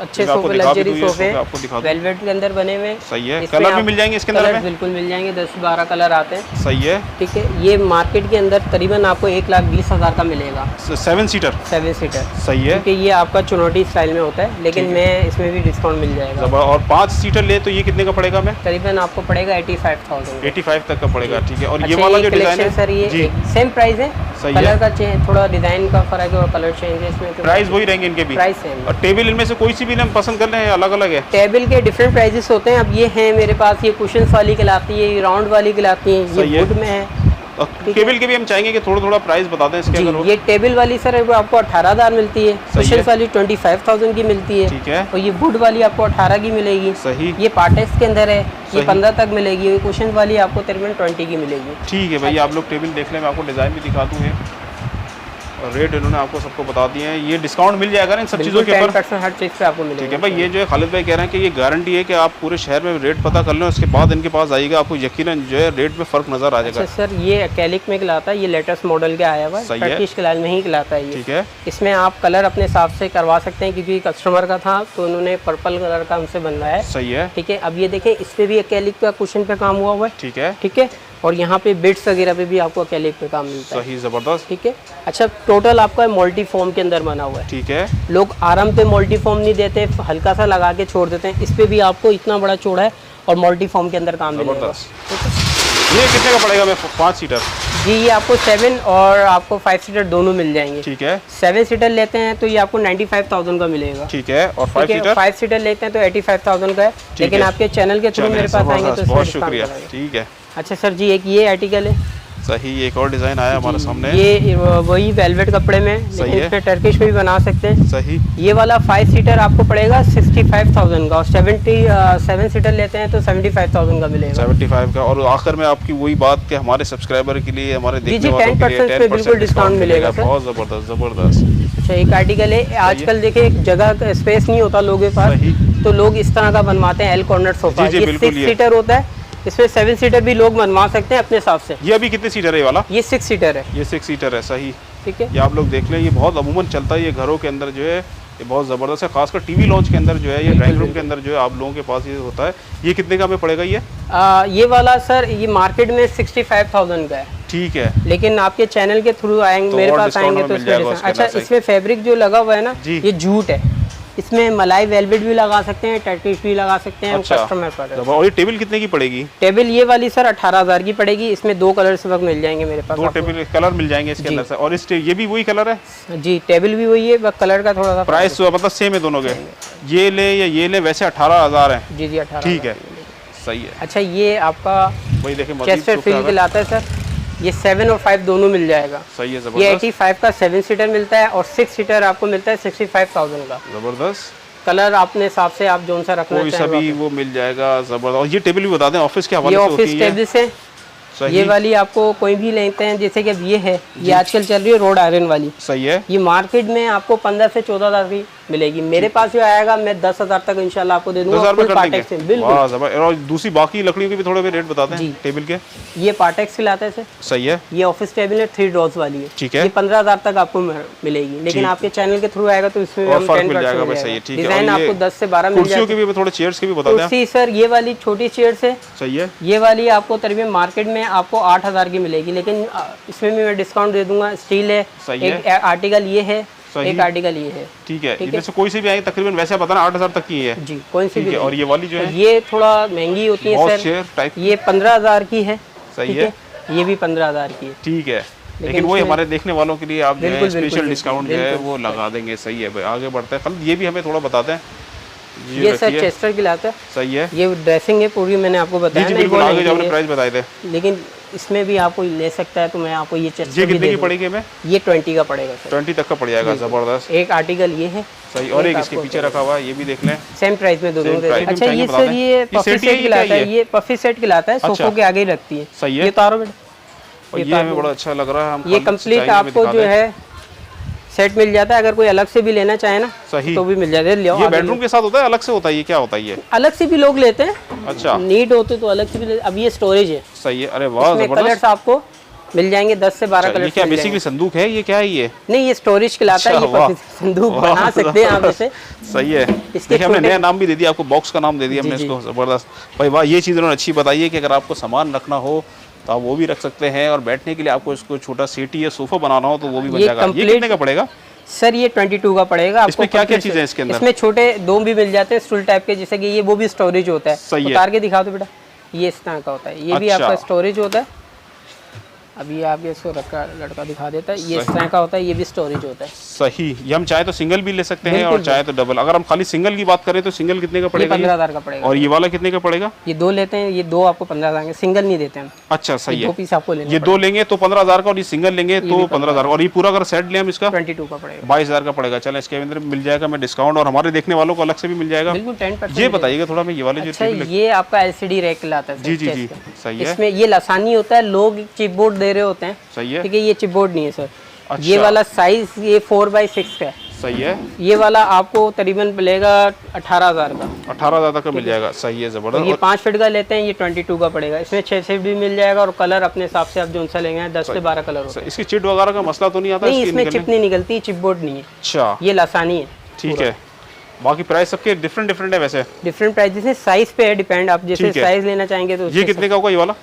अच्छे सोफे, लग्जरी सोफे वेलवेट के अंदर बने हुए। सही है। कलर भी मिल जाएंगे इसके अंदर में? बिल्कुल मिल जाएंगे, 10-12 कलर आते हैं। सही है, ठीक है। ये मार्केट के अंदर करीबन आपको 1,20,000 का मिलेगा। 7 सीटर? 7 सीटर। सही है। क्योंकि ये आपका चुनौती स्टाइल में होता है, लेकिन मैं इसमें भी डिस्काउंट मिल जाएगा। और 5 सीटर ले तो ये कितने का पड़ेगा? मैं करीबन आपको पड़ेगा 85,000। 85 तक का पड़ेगा, ठीक है। और ये अच्छा, वाला जो डिजाइन है सर ये सेम प्राइस है, कलर का चेंज, थोड़ा डिजाइन का फर्क है और कलर चेंज है इसमें। प्राइस वही रहेंगे इनके भी? Price same. और टेबल इनमें से कोई सी भी हम पसंद कर लें, अलग अलग है? टेबल के डिफरेंट प्राइसेस होते हैं। अब ये हैं मेरे पास, ये कुशन वाली कहलाती है, ये राउंड वाली कहलाती है, ये वुड में है। टेबल के भी हम चाहेंगे कि थोड़ा थोड़ा प्राइस बता दें इसके। अगर ये टेबल वाली सर आपको 18,000 मिलती है, कुशन वाली 25,000 की मिलती है, ठीक है। और ये वुड वाली आपको 18 की मिलेगी। सही। ये पार्टेक्स के अंदर है, ये 15 तक मिलेगी। ये कुशन वाली आपको तकरीबन 20 की मिलेगी। ठीक है भाई, आप लोग टेबल देख लें, मैं आपको डिज़ाइन भी दिखा दूँ। और रेट इन्होंने आपको सबको बता दिए हैं। ये डिस्काउंट मिल जाएगा ना इन सब चीज़ों के ऊपर? 10% हर चीज़ पे आपको मिलेगा। ठीक है भाई, ये जो है खालिद भाई कह रहे हैं कि ये गारंटी है कि आप पूरे शहर में रेट पता कर लें, उसके बाद इनके पास आइएगा, आपको यकीनन जो है रेट में फ़र्क नज़र आ जाएगा। अच्छा सर ये एक्रेलिक में कहलाता है, ये लेटेस्ट मॉडल का आया हुआ है, टर्किश कलर में ही कहलाता है ये। ठीक है। इसमें आप कलर अपने हिसाब से करवा सकते हैं, क्योंकि कस्टमर का था तो उन्होंने पर्पल कलर का हमसे बनवाया है। सही है। ठीक है। अब ये देखें, इस पे भी एक्रेलिक का कुशन पे काम हुआ हुआ है। ठीक है। ठीक है। और यहाँ पे बिट्स वगैरह पे भी आपको एक्रेलिक पे काम मिलता है। सही, ज़बरदस्त। ठीक है। अच्छा टोटल आपका मल्टी फॉर्म के अंदर बना हुआ है। ठीक है। लोग आराम पे मल्टी फॉर्म नहीं देते, हल्का सा लगा के छोड़ देते हैं। इस पे भी आपको इतना बड़ा चौड़ा है और मल्टी फॉर्म के अंदर काम मिलेगा। ये कितने का पड़ेगा? मैं 5 सीटर? जी ये आपको 7 और आपको 5 सीटर दोनों मिल जाएंगे। ठीक है। 7 सीटर लेते हैं तो ये आपको 95,000 का मिलेगा। ठीक है। और 5 सीटर? 5 सीटर लेते हैं तो 85,000 का है, लेकिन आपके चैनल के थ्रू मेरे पास आएंगे तो बहुत शुक्रिया। ठीक है। अच्छा सर जी एक ये आर्टिकल है। सही, एक और डिजाइन आया हमारे सामने। ये वही वेलवेट कपड़े में, लेकिन इसमें टर्किश में भी बना सकते हैं। सही। ये वाला 5 सीटर आपको पड़ेगा 65,000 का, और 7 सीटर लेते हैं तो 75,000 का मिलेगा। 75 का। और आखिर में आपकी वही बात कि हमारे सब्सक्राइबर के लिए, हमारे देखने वालों के लिए 10% पे बिल्कुल डिस्काउंट मिलेगा। बहुत जबरदस्त, जबरदस्त। अच्छा एक आर्टिकल है, आजकल देखिए एक जगह स्पेस नहीं होता लोगों के पास, तो लोग इस तरह का बनवाते हैं, एल कॉर्नर सोफा। ये 6 सीटर होता है, इसमें 7 सीटर भी लोग बनवा सकते हैं अपने हिसाब से। ये अभी कितने सीटर है ये वाला? ये 6 सीटर है। ये 6 सीटर है। सही। ठीक है। ये आप लोग देख लें, ये बहुत अमूमन चलता है ये घरों के अंदर जो है, ये बहुत ज़बरदस्त है, खासकर टीवी लॉन्च के अंदर जो है, ये ड्राइंग रूम के अंदर जो है आप लोगों के पास ये होता है। ये कितने का हमें पड़ेगा ये वाला सर ये मार्केट में 65,000 का है। ठीक है। लेकिन आपके चैनल के थ्रू आएंगे, मेरे पास आएंगे तो इसमें अच्छा इसमें फैब्रिक जो लगा हुआ है ना, ये जूट है। इसमें मलाई वेलवेट भी लगा सकते हैं, टर्किश भी लगा सकते हैं, अच्छा। कस्टमर पर है। और ये टेबल कितने की पड़ेगी? टेबल ये वाली सर 18,000 की पड़ेगी। इसमें 2 कलर इस वक्त मिल जाएंगे मेरे पास। 2 टेबल कलर मिल जाएंगे इसके अंदर से। और इस ये भी वही कलर है जी, टेबल भी वही है, बस कलर का थोड़ा सा प्राइस मतलब सेम है दोनों के। ये ले या ये ले, वैसे 18,000 है। जी जी 18। ठीक है, सही है। अच्छा ये आपका वही देखें चेस्टर फील कहलाता है सर। ये 7 और 5 दोनों मिल जाएगा। सही है, ये जबरदस्त। 85 का 7 सीटर मिलता है और 6 सीटर आपको मिलता है 65,000 का। जबरदस्त। कलर अपने हिसाब से आप जोन सा रखना कोई सभी वो मिल जाएगा। जबरदस्त। और ये टेबल भी बता दें ऑफिस के हवाले ये से होती है। ऑफिस टेबल से सही। ये वाली आपको कोई भी लेते हैं, जैसे कि अब ये है, ये आजकल चल रही है रोड आयरन वाली। सही है। ये मार्केट में आपको 15 से 14,000 की मिलेगी। मेरे पास जो आएगा मैं 10,000 तक इंशाल्लाह आपको दे दूंगा। 10,000 में फुल कर देंगे। पार्टेक्स से, बिल्कुल। वाह जबरदस्त। और दूसरी बाकी लकड़ियों के भी थोड़े भी रेट बताते हैं टेबल के। ये पार्टेक्स खिलाता है सर। सही है। ये ऑफिस टेबल है, 3 ड्रॉर्स वाली है। ठीक है। ये 15,000 तक आपको मिलेगी, लेकिन आपके चैनल के थ्रू आएगा तो इसमें और हम फर्क 10% मिल जाएगा। मिल सही है, ठीक है। डिजाइन और ये आपको 10 से 12 मिल कुर्सियों जाएगी। के भी थोड़े चेयर्स के भी बता दें। कुर्सी सर ये वाली छोटी चेयर्स है। सही है। ये वाली आपको तकरीबन मार्केट में आपको 8,000 की मिलेगी, लेकिन इसमें भी मैं डिस्काउंट दे दूंगा। स्टील है। सही एक आर्टिकल ये है, सही। एक आर्टिकल ये है। ठीक है। इनमें से कोई सी भी आएगी तकरीबन वैसे बताना 8,000 तक की है। जी, कौन सी ठीक भी। है। और ये वाली जो है ये थोड़ा महंगी होती है बहुत सर। Share type. ये 15,000 की है। सही ठीक है। ये भी 15,000 की है। ठीक है। लेकिन वही हमारे देखने वालों के लिए आप जो है बिल्कुल, स्पेशल बिल्कुल, डिस्काउंट जो है वो लगा देंगे। सही है भाई, आगे बढ़ते हैं। कल ये भी हमें थोड़ा बताते हैं। ये सर चेस्टर की लाता है। सही है। ये ड्रेसिंग है पूरी, मैंने आपको जी बताया जी ना, बिल्कुल। वो आगे नहीं जो आपने है। प्राइस बताए थे। लेकिन इसमें भी आपको ले सकता है, तो मैं आपको ये चेस्टर ये भी कितने दे की दूंगा। पड़ेगी हमें? ये 20 का पड़ेगा सर। 20 तक का पड़ जाएगा। जबरदस्त। एक आर्टिकल ये है। सही। और एक इसके पीछे रखा हुआ है, ये भी देख लें। सेम प्राइस में दोनों दे। प्राइस अच्छा में ये बता सर दें। ये पफी सेट ही है, सेट खिलाता है। ये पफी सेट खिलाता है, सोफों के आगे ही रखती है। सही है। ये तारो बेटा, और ये हमें बड़ा अच्छा लग रहा है। हम ये कंप्लीट आपको जो है सेट मिल जाता है। अगर कोई अलग से भी लेना चाहे ना सही तो भी मिल जाता है। ये बेडरूम के साथ होता है, अलग से होता है? ये क्या होता है ये? अलग से भी लोग लेते हैं। अच्छा। नीड होते तो अलग से भी लेते। अब ये स्टोरेज है। सही है। अरे वाह इसमें जबरदस्त। कलर्स आपको मिल जाएंगे 10 से 12 ये कलर्स क्या मिल बेसिकली जाएंगे। संदूक है? ये क्या है ये? नहीं, ये स्टोरेज खिलाता है। अच्छा, ये वाह। संदूक बना सकते हैं आप इसे। सही है। इसके देखिए हमने छोटे- नया नाम भी दे दिया आपको, बॉक्स का नाम दे दिया हमने जी, इसको। जबरदस्त भाई, वाह। ये चीज़ उन्होंने अच्छी बताई है कि अगर आपको सामान रखना हो तो आप वो भी रख सकते हैं, और बैठने के लिए आपको इसको छोटा सीटी या सोफा बनाना हो तो वो भी बन ये जाएगा। ये complete- कितने का पड़ेगा? सर ये 22 का पड़ेगा आपको। इसमें क्या-क्या चीज़ें हैं इसके अंदर? इसमें छोटे डोम भी मिल जाते हैं स्टूल टाइप के, जैसे कि ये वो भी स्टोरेज होता है। सही है। उतार के दिखा दो बेटा। ये इस तरह का होता है। ये भी अच्छा। आपका स्टोरेज होता है। अभी आप इसको लड़का दिखा देता है। ये इस तरह का होता है। ये भी स्टोरेज होता है। सही। ये हम चाहे तो सिंगल भी ले सकते हैं और बिल्कुल, चाहे तो डबल। अगर हम खाली सिंगल की बात करें तो सिंगल कितने का ये पड़ेगा? 15,000 का पड़ेगा। और ये वाला कितने का पड़ेगा? ये 2 लेते हैं, ये 2 आपको 15,000 के। सिंगल नहीं देते हम। अच्छा सही 2 है। पीस आपको लेने ये 2 लेंगे तो 15,000 का, और ये सिंगल लेंगे तो 15,000। और ये पूरा अगर सेट लें हम इसका 22 का पड़ेगा। 22,000 का पड़ेगा। चलें, इसके अंदर मिल जाएगा मैं डिस्काउंट, और हमारे देखने वालों को अलग से भी मिल जाएगा। बिल्कुल 10%। ये बताइएगा थोड़ा मैं ये वाले जो अच्छा टेबल ये आपका LCD रैक लाता है। जी जी जी सही है। इसमें ये लासानी होता है। लोग चिपबोर्ड दे रहे होते हैं, सही है। ठीक है। ये चिपबोर्ड नहीं है सर। अच्छा। ये वाला साइज ये 4x6 का है। सही है। ये वाला आपको तकरीबन मिलेगा 18,000 का। 18,000 तक का मिल जाएगा। सही है, और जबरदस्त। ये 5 फीट का लेते हैं, ये 22 का पड़ेगा। इसमें 6 फीट भी मिल जाएगा, और कलर अपने हिसाब से आप जो सा लेंगे 10 से 12 कलर होते हैं। इसकी चिट वगैरह का मसला तो नहीं आता? नहीं, इसकी इसमें निकलने? चिप नहीं निकलती, चिपबोर्ड नहीं है। अच्छा ये लासानी है। ठीक है। बाकी प्राइस सबके डिफरेंट डिफरेंट है वैसे? डिफरेंट प्राइस है, साइज पे है डिपेंड। आप जैसे ठीक है। साइज लेना चाहेंगे तो ये कितने का होगा ये वाला?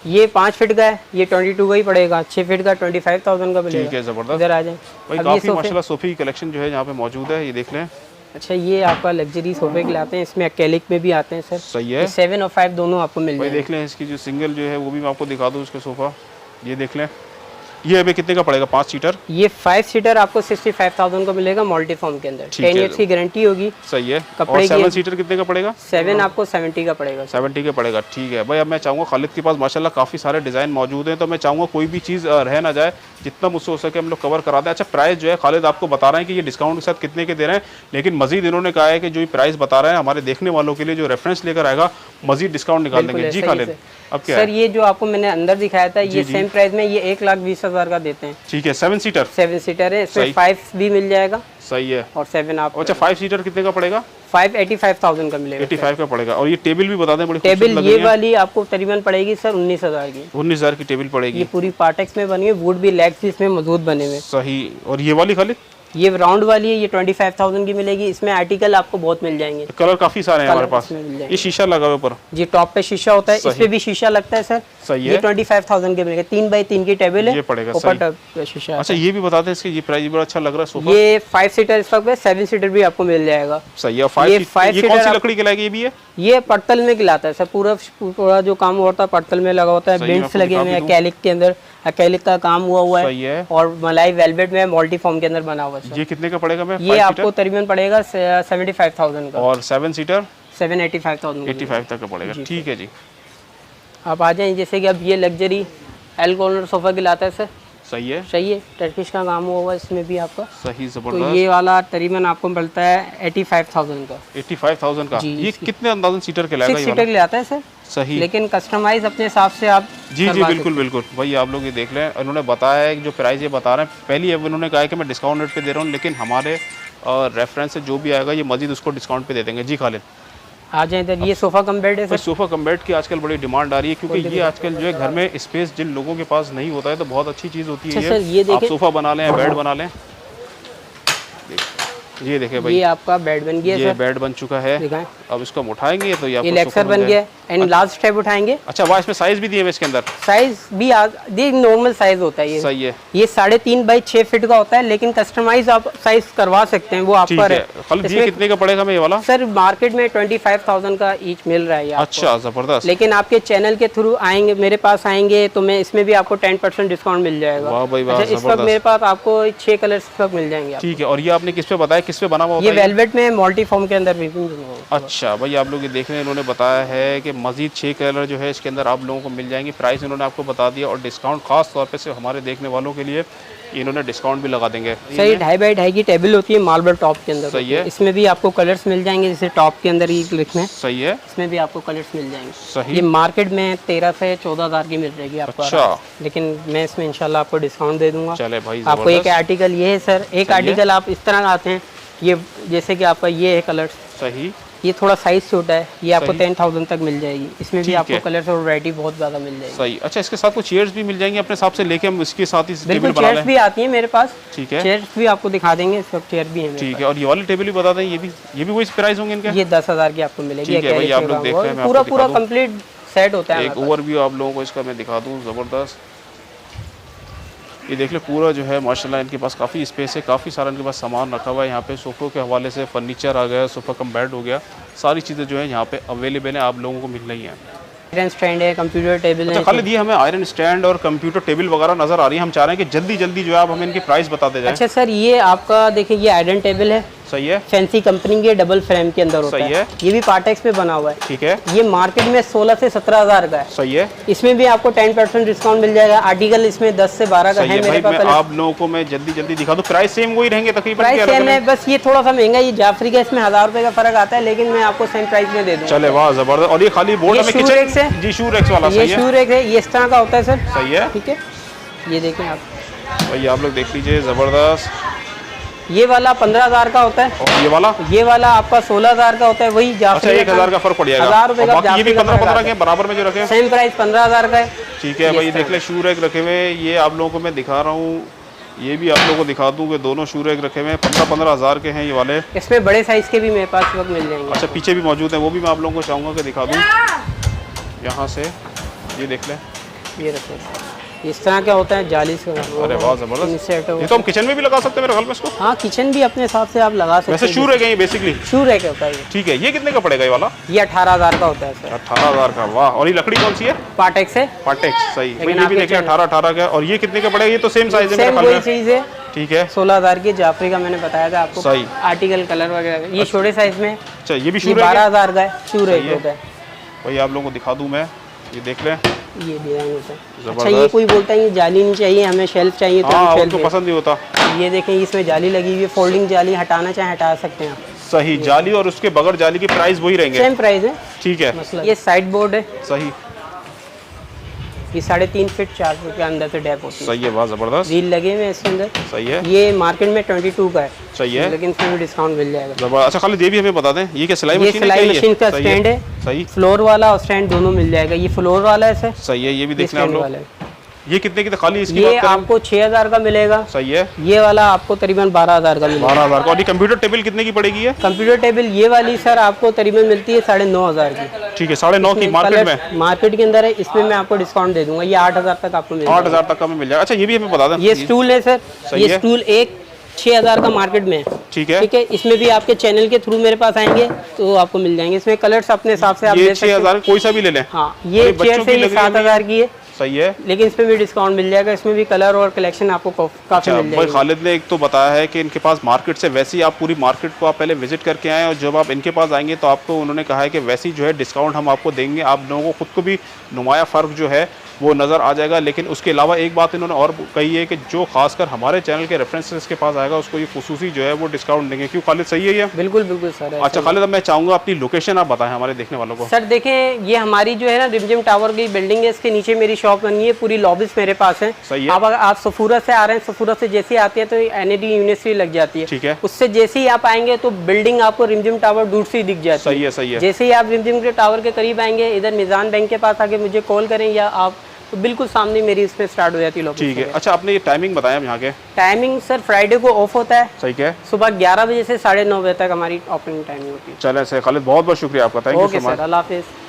ये 5 फीट का है, ये 22 का ही पड़ेगा। 6 फीट का 25,000 का मिलेगा। ठीक है, जबरदस्त। इधर आ जाए भाई, अब ये काफी सोफे। माशाल्लाह सोफे की कलेक्शन जो है यहाँ पे मौजूद है, ये देख लें। अच्छा ये आपका लग्जरी सोफे के लाते हैं। इसमें एक्रेलिक में भी आते हैं सर। सही है। ये 7 और 5 दोनों आपको मिल भाई जाएंगे। देख लें, इसकी जो सिंगल जो है वो भी मैं आपको दिखा दूँ उसका सोफा। ये देख लें, ये अभी कितने का पड़ेगा? 5 सीटर। ये 5 सीटर आपको 65,000 का मिलेगा मल्टीफॉर्म के अंदर। 10 ईयर्स की गारंटी होगी। सही है। कपड़े और की 7 सीटर कितने का पड़ेगा? 7 आपको 70 का पड़ेगा। 70 का पड़ेगा। ठीक है भाई। अब मैं चाहूँगा, खालिद के पास माशाल्लाह काफ़ी सारे डिज़ाइन मौजूद हैं, तो मैं चाहूँगा कोई भी चीज़ रह ना जाए, जितना मुझसे हो सके हम लोग कवर करा दें। अच्छा प्राइस जो है खालिद आपको बता रहे हैं कि ये डिस्काउंट के साथ कितने के दे रहे हैं, लेकिन मजीद इन्होंने कहा है कि जो ये प्राइस बता रहे हैं हमारे देखने वालों के लिए जो रेफरेंस लेकर आएगा मजीद डिस्काउंट निकाल देंगे। जी खालिद, अब क्या सर ये जो आपको मैंने अंदर दिखाया था, ये सेम प्राइस में ये 1,20,000 का देते हैं। ठीक है। 7 सीटर 7 सीटर है। इसमें 5 भी मिल जाएगा। सही है। और 7 आप। अच्छा 5 सीटर कितने का पड़ेगा? 85,000 का मिलेगा। 85 का पड़ेगा। और ये टेबल भी बता दें, बड़ी टेबल खूबसूरत लग ये रही है। वाली आपको तकरीबन पड़ेगी सर 19,000 की। 19,000 की टेबल ये पड़ेगी। पूरी पार्टेक्स में बनी है, वुड भी लेग्स भी इसमें मजबूत बने हुए। सही। और ये वाली खालिद? ये राउंड वाली है, ये 25,000 की मिलेगी। इसमें आर्टिकल आपको बहुत मिल जाएंगे, कलर काफी सारे हैं हमारे पास। ये शीशा लगा हुआ ऊपर जी, टॉप पे शीशा होता है, इसमें भी शीशा लगता है सर। सही है। ये 25,000 के मिलेगा, 3x3 की टेबल है, ये पड़ेगा ऊपर शीशा। अच्छा ये भी बताते हैं इसकी ये प्राइस बड़ा अच्छा लग रहा है सोफा। ये 5 सीटर इस वक्त 7 सीटर भी आपको मिल जाएगा। सही है। 5 ये कौन सी लकड़ी कहलाएगी? ये भी है, ये पत्तल में खिलाता है सर। पूरा जो काम होता है पत्तल में लगा होता है। बेंड्स लगे हुए हैं एक्रेलिक के अंदर, एक्रेलिक का काम हुआ सही है। और मलाई वेलवेट में मल्टी फॉर्म के अंदर बना हुआ है। ये कितने का पड़ेगा? मैं ये आपको तकरीबन पड़ेगा 75,000 का, और 7 सीटर 85,000 85 तक का पड़ेगा। ठीक है जी। आप आ जाएं, जैसे कि अब ये लग्जरी एल कॉर्नर सोफा खिलाता है सर। सही है। सही है, टर्किश का काम हुआ है इसमें भी आपका। सही, तो जबरदस्त। ये वाला तकरीबन आपको मिलता है 85,000 का। 85,000 का। ये कितने अंदाजन सीटर के लाएगा? 6 सीटर ले आता है सर। सही, लेकिन कस्टमाइज अपने हिसाब से आप जी बिल्कुल बिल्कुल। भाई आप लोग ये देख लें, इन्होंने बताया है कि जो प्राइस ये बता रहे हैं, पहली अब इन्होंने कहा है कि मैं डिस्काउंट रेट पे दे रहा हूँ, लेकिन हमारे रेफरेंस से जो भी आएगा ये मजीद उसको डिस्काउंट पे दे देंगे। जी खालिद आ जाए इधर। ये सोफा कम बेड है सर। सोफा कम बेड की आजकल बड़ी डिमांड आ रही है, क्योंकि ये आजकल जो है घर में स्पेस जिन लोगों के पास नहीं होता है तो बहुत अच्छी चीज़ होती है। सर ये आप सोफा बना लें, बेड बना लें। ये देखें भाई, ये आपका बेड बन गया ये बेड बन चुका है। दिखाएं। अब इसको हम उठाएंगे तो ये लेक्सर बन गया एंड लार्ज स्टेप उठाएंगे। अच्छा वाह, इसमें साइज भी दिए हुए इसके अंदर? साइज भी नॉर्मल साइज होता है ये। सही है। ये 3.5x6 फीट का होता है, लेकिन कस्टमाइज आप साइज करवा सकते हैं, वो आप पर है। खालिद ये कितने का पड़ेगा मैं ये वाला? सर मार्केट में 25,000 का ईच मिल रहा है आपको। अच्छा जबरदस्त। लेकिन आपके चैनल के थ्रू आएंगे, मेरे पास आएंगे तो मैं इसमें भी आपको 10% डिस्काउंट मिल जाएगा। वाह भाई वाह, इस वक्त मेरे पास आपको 6 कलर्स मिल जाएंगे। ठीक है। और ये आपने किस पे बताया, किस पे बना हुआ? ये वेलवेट में मल्टी फॉर्म के अंदर भी। अच्छा भाई आप लोग ये देख रहे हैं, इन्होंने बताया है कि मजीद 6 कलर जो है इसके अंदर आप लोगों को मिल जाएंगे। प्राइस इन्होंने आपको बता दिया, और डिस्काउंट खास तौर पे सिर्फ हमारे देखने वालों के लिए इन्होंने डिस्काउंट भी लगा देंगे। सही 2.5x2 की टेबल होती है, मार्बल टॉप के अंदर। सही है। इसमें भी आपको कलर्स मिल जाएंगे, जैसे टॉप के अंदर ही लिखना है। सही है। इसमें भी आपको कलर्स मिल जाएंगे। सही। ये मार्केट में 13 से 14,000 की मिल रहेगी आपको। अच्छा। लेकिन मैं इसमें इंशाल्लाह आपको डिस्काउंट दे दूंगा। चले भाई आपको एक आर्टिकल ये है सर, एक आर्टिकल आप इस तरह आते हैं, ये जैसे कि आपका ये है कलर। सही। ये थोड़ा साइज छोटा है, ये आपको 10,000 तक मिल जाएगी। इसमें भी आपको कलर्स और वैरायटी बहुत ज़्यादा मिल जाएगी। सही। अच्छा इसके साथ कुछ चेयर्स भी मिल जाएंगी अपने हिसाब से लेके हम इसके साथ ही बिल्कुल चेयर्स भी आती हैं मेरे पास। ठीक है। चेयर्स भी आपको दिखा देंगे, इस वक्त चेयर भी है। ठीक है। और ये वाली टेबल भी बता दें, ये भी वही प्राइस होंगे इनके? ये 10,000 की आपको मिलेगी। ठीक है भाई आप लोग देख रहे हैं, पूरा कंप्लीट सेट होता है। एक ओवरव्यू आप लोगों को इसका मैं दिखा दूँ। ज़बरदस्त। ये देख ले पूरा जो है माशाल्लाह इनके पास काफ़ी स्पेस है, काफ़ी सारा इनके पास सामान रखा हुआ है। यहाँ पे सोफ़ों के हवाले से फर्नीचर आ गया, सोफ़ा कम बेड हो गया, सारी चीज़ें जो है यहाँ पे अवेलेबल है, आप लोगों को मिल रही हैं। आयरन स्टैंड है, कंप्यूटर टेबल है। खालिद ये हमें आयरन स्टैंड और कंप्यूटर टेबल वगैरह नज़र आ रही है, हम चाह रहे हैं कि जल्दी जल्दी जो है आप हमें इनकी प्राइस बताते जाएं। अच्छा सर ये आपका देखिए, ये आयरन टेबल है। सही है। फैंसी कंपनी के डबल फ्रेम के अंदर होता सही है। ये भी पार्टेक्स पे बना हुआ है। ठीक है। ये मार्केट में 16 से 17,000 का है। सही है। इसमें भी आपको 10% डिस्काउंट मिल जाएगा। आर्टिकल इसमें 10 से 12 का है मेरे पास। आप लोगों को मैं जल्दी जल्दी दिखा दूं, प्राइस सेम वही रहेंगे तकरीबन? प्राइस सेम है, बस ये थोड़ा सा महंगा, ये जाफरी का, इसमें 1000 रुपए का फर्क आता है, लेकिन मैं आपको सेम प्राइस में दे दूंगा। चले वाह जबरदस्त। और ये खाली बोर्ड में किचन से जी शू रैक्स वाला? ये शू रैक है, ये इस तरह का होता है सर। सही है। ठीक है। ये देखें आप भाई आप लोग देख लीजिए, जबरदस्त। ये वाला 15,000 का होता है। और ये वाला आपका 16,000 का होता है। वही अच्छा 1,000 का फर्क पड़ जाएगा। 1000 रुपए का। ये भी 15-15 के बराबर में जो रखे हैं, सेम प्राइस 15,000 का है। ठीक है भाई देख ले शू रैक रखे हुए, ये आप लोगों को मैं दिखा रहा हूँ, ये भी आप लोगों को दिखा दूँ कि दोनों शू रैक रखे हुए हैं, 15-15 हज़ार के हैं ये वाले। इसमें बड़े साइज के भी मेरे पास वक्त मिल जाएंगे। अच्छा पीछे भी मौजूद है, वो भी मैं आप लोगों को चाहूँगा कि दिखा दूँ यहाँ से। ये देख लें, ये रखें, इस तरह क्या होता है, जाली से। अरे वाह जबरदस्त। ये तो हम किचन में भी लगा सकते हैं मेरे ख्याल में इसको। हाँ किचन भी अपने हिसाब से आप लगा सकते हैं। वैसे शू रैक है ये बेसिकली? शू रैक होता है। ठीक है। ये कितने का पड़ेगा ये वाला? ये 18,000 का होता है सर। 18,000 का। वाह। और ये लकड़ी कौन सी है? पार्टेक्स है। पार्टेक्स। सही। ये भी देखिए 18 का। और ये कितने का पड़ेगा? ये तो सेम साइज है मेरे ख्याल में। चीज है। ठीक है। 16,000 की जाफरी का मैंने बताया था आपको। सही। आर्टिकल कलर वगैरह ये छोटे साइज में। अच्छा ये भी शू रैक? 12,000 का है। शू रैक होता है भाई, आप लोगों को दिखा दूं मैं, ये देख लें, ये डिजाइन होता है। अच्छा ये कोई बोलता है ये जाली नहीं चाहिए, हमें शेल्फ चाहिए, तो हाँ, उनको पसंद नहीं होता। ये देखें इसमें जाली लगी हुई है, फोल्डिंग जाली, हटाना चाहे हटा सकते हैं आप। सही। जाली और उसके बगैर जाली की प्राइस वही रहेंगे? सेम प्राइस है। ठीक है। ये साइड बोर्ड है। सही। ये 3.5 फीट 4 फीट के अंदर से डैप होती है। सही है। वाह जबरदस्त। व्हील लगे हुए हैं इसके अंदर। सही है। ये मार्केट में 22 का है। सही है। लेकिन इसमें भी डिस्काउंट मिल जाएगा। जबरदस्त। अच्छा खाली ये भी हमें बता दें, ये क्या सिलाई मशीन है? सिलाई मशीन का स्टैंड है। सही। फ्लोर वाला और स्टैंड दोनों मिल जाएगा। ये फ्लोर वाला है सर। सही है। ये भी देख लें आप लोग। ये कितने की खाली इसकी ये बात करें? आपको 6000 का मिलेगा। सही है। ये वाला आपको तकरीबन 12000 का मिलेगा। 12000 का। और ये कंप्यूटर टेबल कितने की पड़ेगी है? कंप्यूटर टेबल ये वाली सर आपको तकरीबन मिलती है 9500 की। ठीक है, 9.5 की मार्केट में, मार्केट के अंदर है। इसमें मैं आपको डिस्काउंट दे दूंगा, ये 8000 तक आपको मिलेगा। 8000 तक का मिल जाएगा। अच्छा ये भी हमें बता दें, ये स्टूल है सर, ये स्टूल एक 6000 का मार्केट में है। ठीक है, ठीक है। इसमें भी आपके चैनल के थ्रू मेरे पास आएंगे तो आपको मिल जाएंगे। इसमें कलर्स अपने हिसाब से आप ये 6000 कोई सा भी ले लें। हाँ, ये चेयर से 7000 की है। सही है, लेकिन इसमें भी डिस्काउंट मिल जाएगा। इसमें भी कलर और कलेक्शन आपको काफी मिल जाएगी। भाई खालिद ने एक तो बताया है कि इनके पास मार्केट से वैसी आप पूरी मार्केट को आप पहले विजिट करके आए और जब आप इनके पास आएंगे तो आपको उन्होंने कहा है कि वैसी जो है डिस्काउंट हम आपको देंगे। आप लोगों को खुद को भी नुमाया फ़र्क जो है वो नज़र आ जाएगा। लेकिन उसके अलावा एक बात इन्होंने और कही है कि जो खासकर हमारे चैनल के रेफरेंसेस के पास आएगा उसको ये खुसूसी जो है वो डिस्काउंट देंगे। क्यों खालिद, सही है ये? बिल्कुल बिल्कुल सर। अच्छा खालिद, अब मैं चाहूँगा अपनी लोकेशन आप बताएं हमारे देखने वालों को। सर देखें, ये हमारी जो है ना रिमझिम टावर की बिल्डिंग है, इसके नीचे मेरी शॉप बनी है। पूरी लॉबीज मेरे पास है। सही है। अब अगर आप सफूरा से आ रहे हैं, सफूरा से जैसे ही आते हैं तो NAD यूनिवर्सिटी लग जाती है। ठीक है, उससे जैसे ही आप आएंगे तो बिल्डिंग आपको रिमझिम टावर दूर से ही दिख जाती है। सही है, सही है। जैसे ही आप रिमझिम के टावर के करीब आएंगे, इधर मिजान बैंक के पास आके मुझे कॉल करें या आप तो बिल्कुल सामने मेरी इसमें स्टार्ट हो जाती है लॉबी। ठीक है। अच्छा आपने ये टाइमिंग बताया यहाँ के? टाइमिंग सर फ्राइडे को ऑफ होता है। सही है, सुबह 11 बजे से 9:30 बजे तक हमारी ओपनिंग टाइमिंग होती है। चले सर खालिद, बहुत बहुत शुक्रिया आपका, thank you so much. Okay sir, अल्लाह हाफिज़।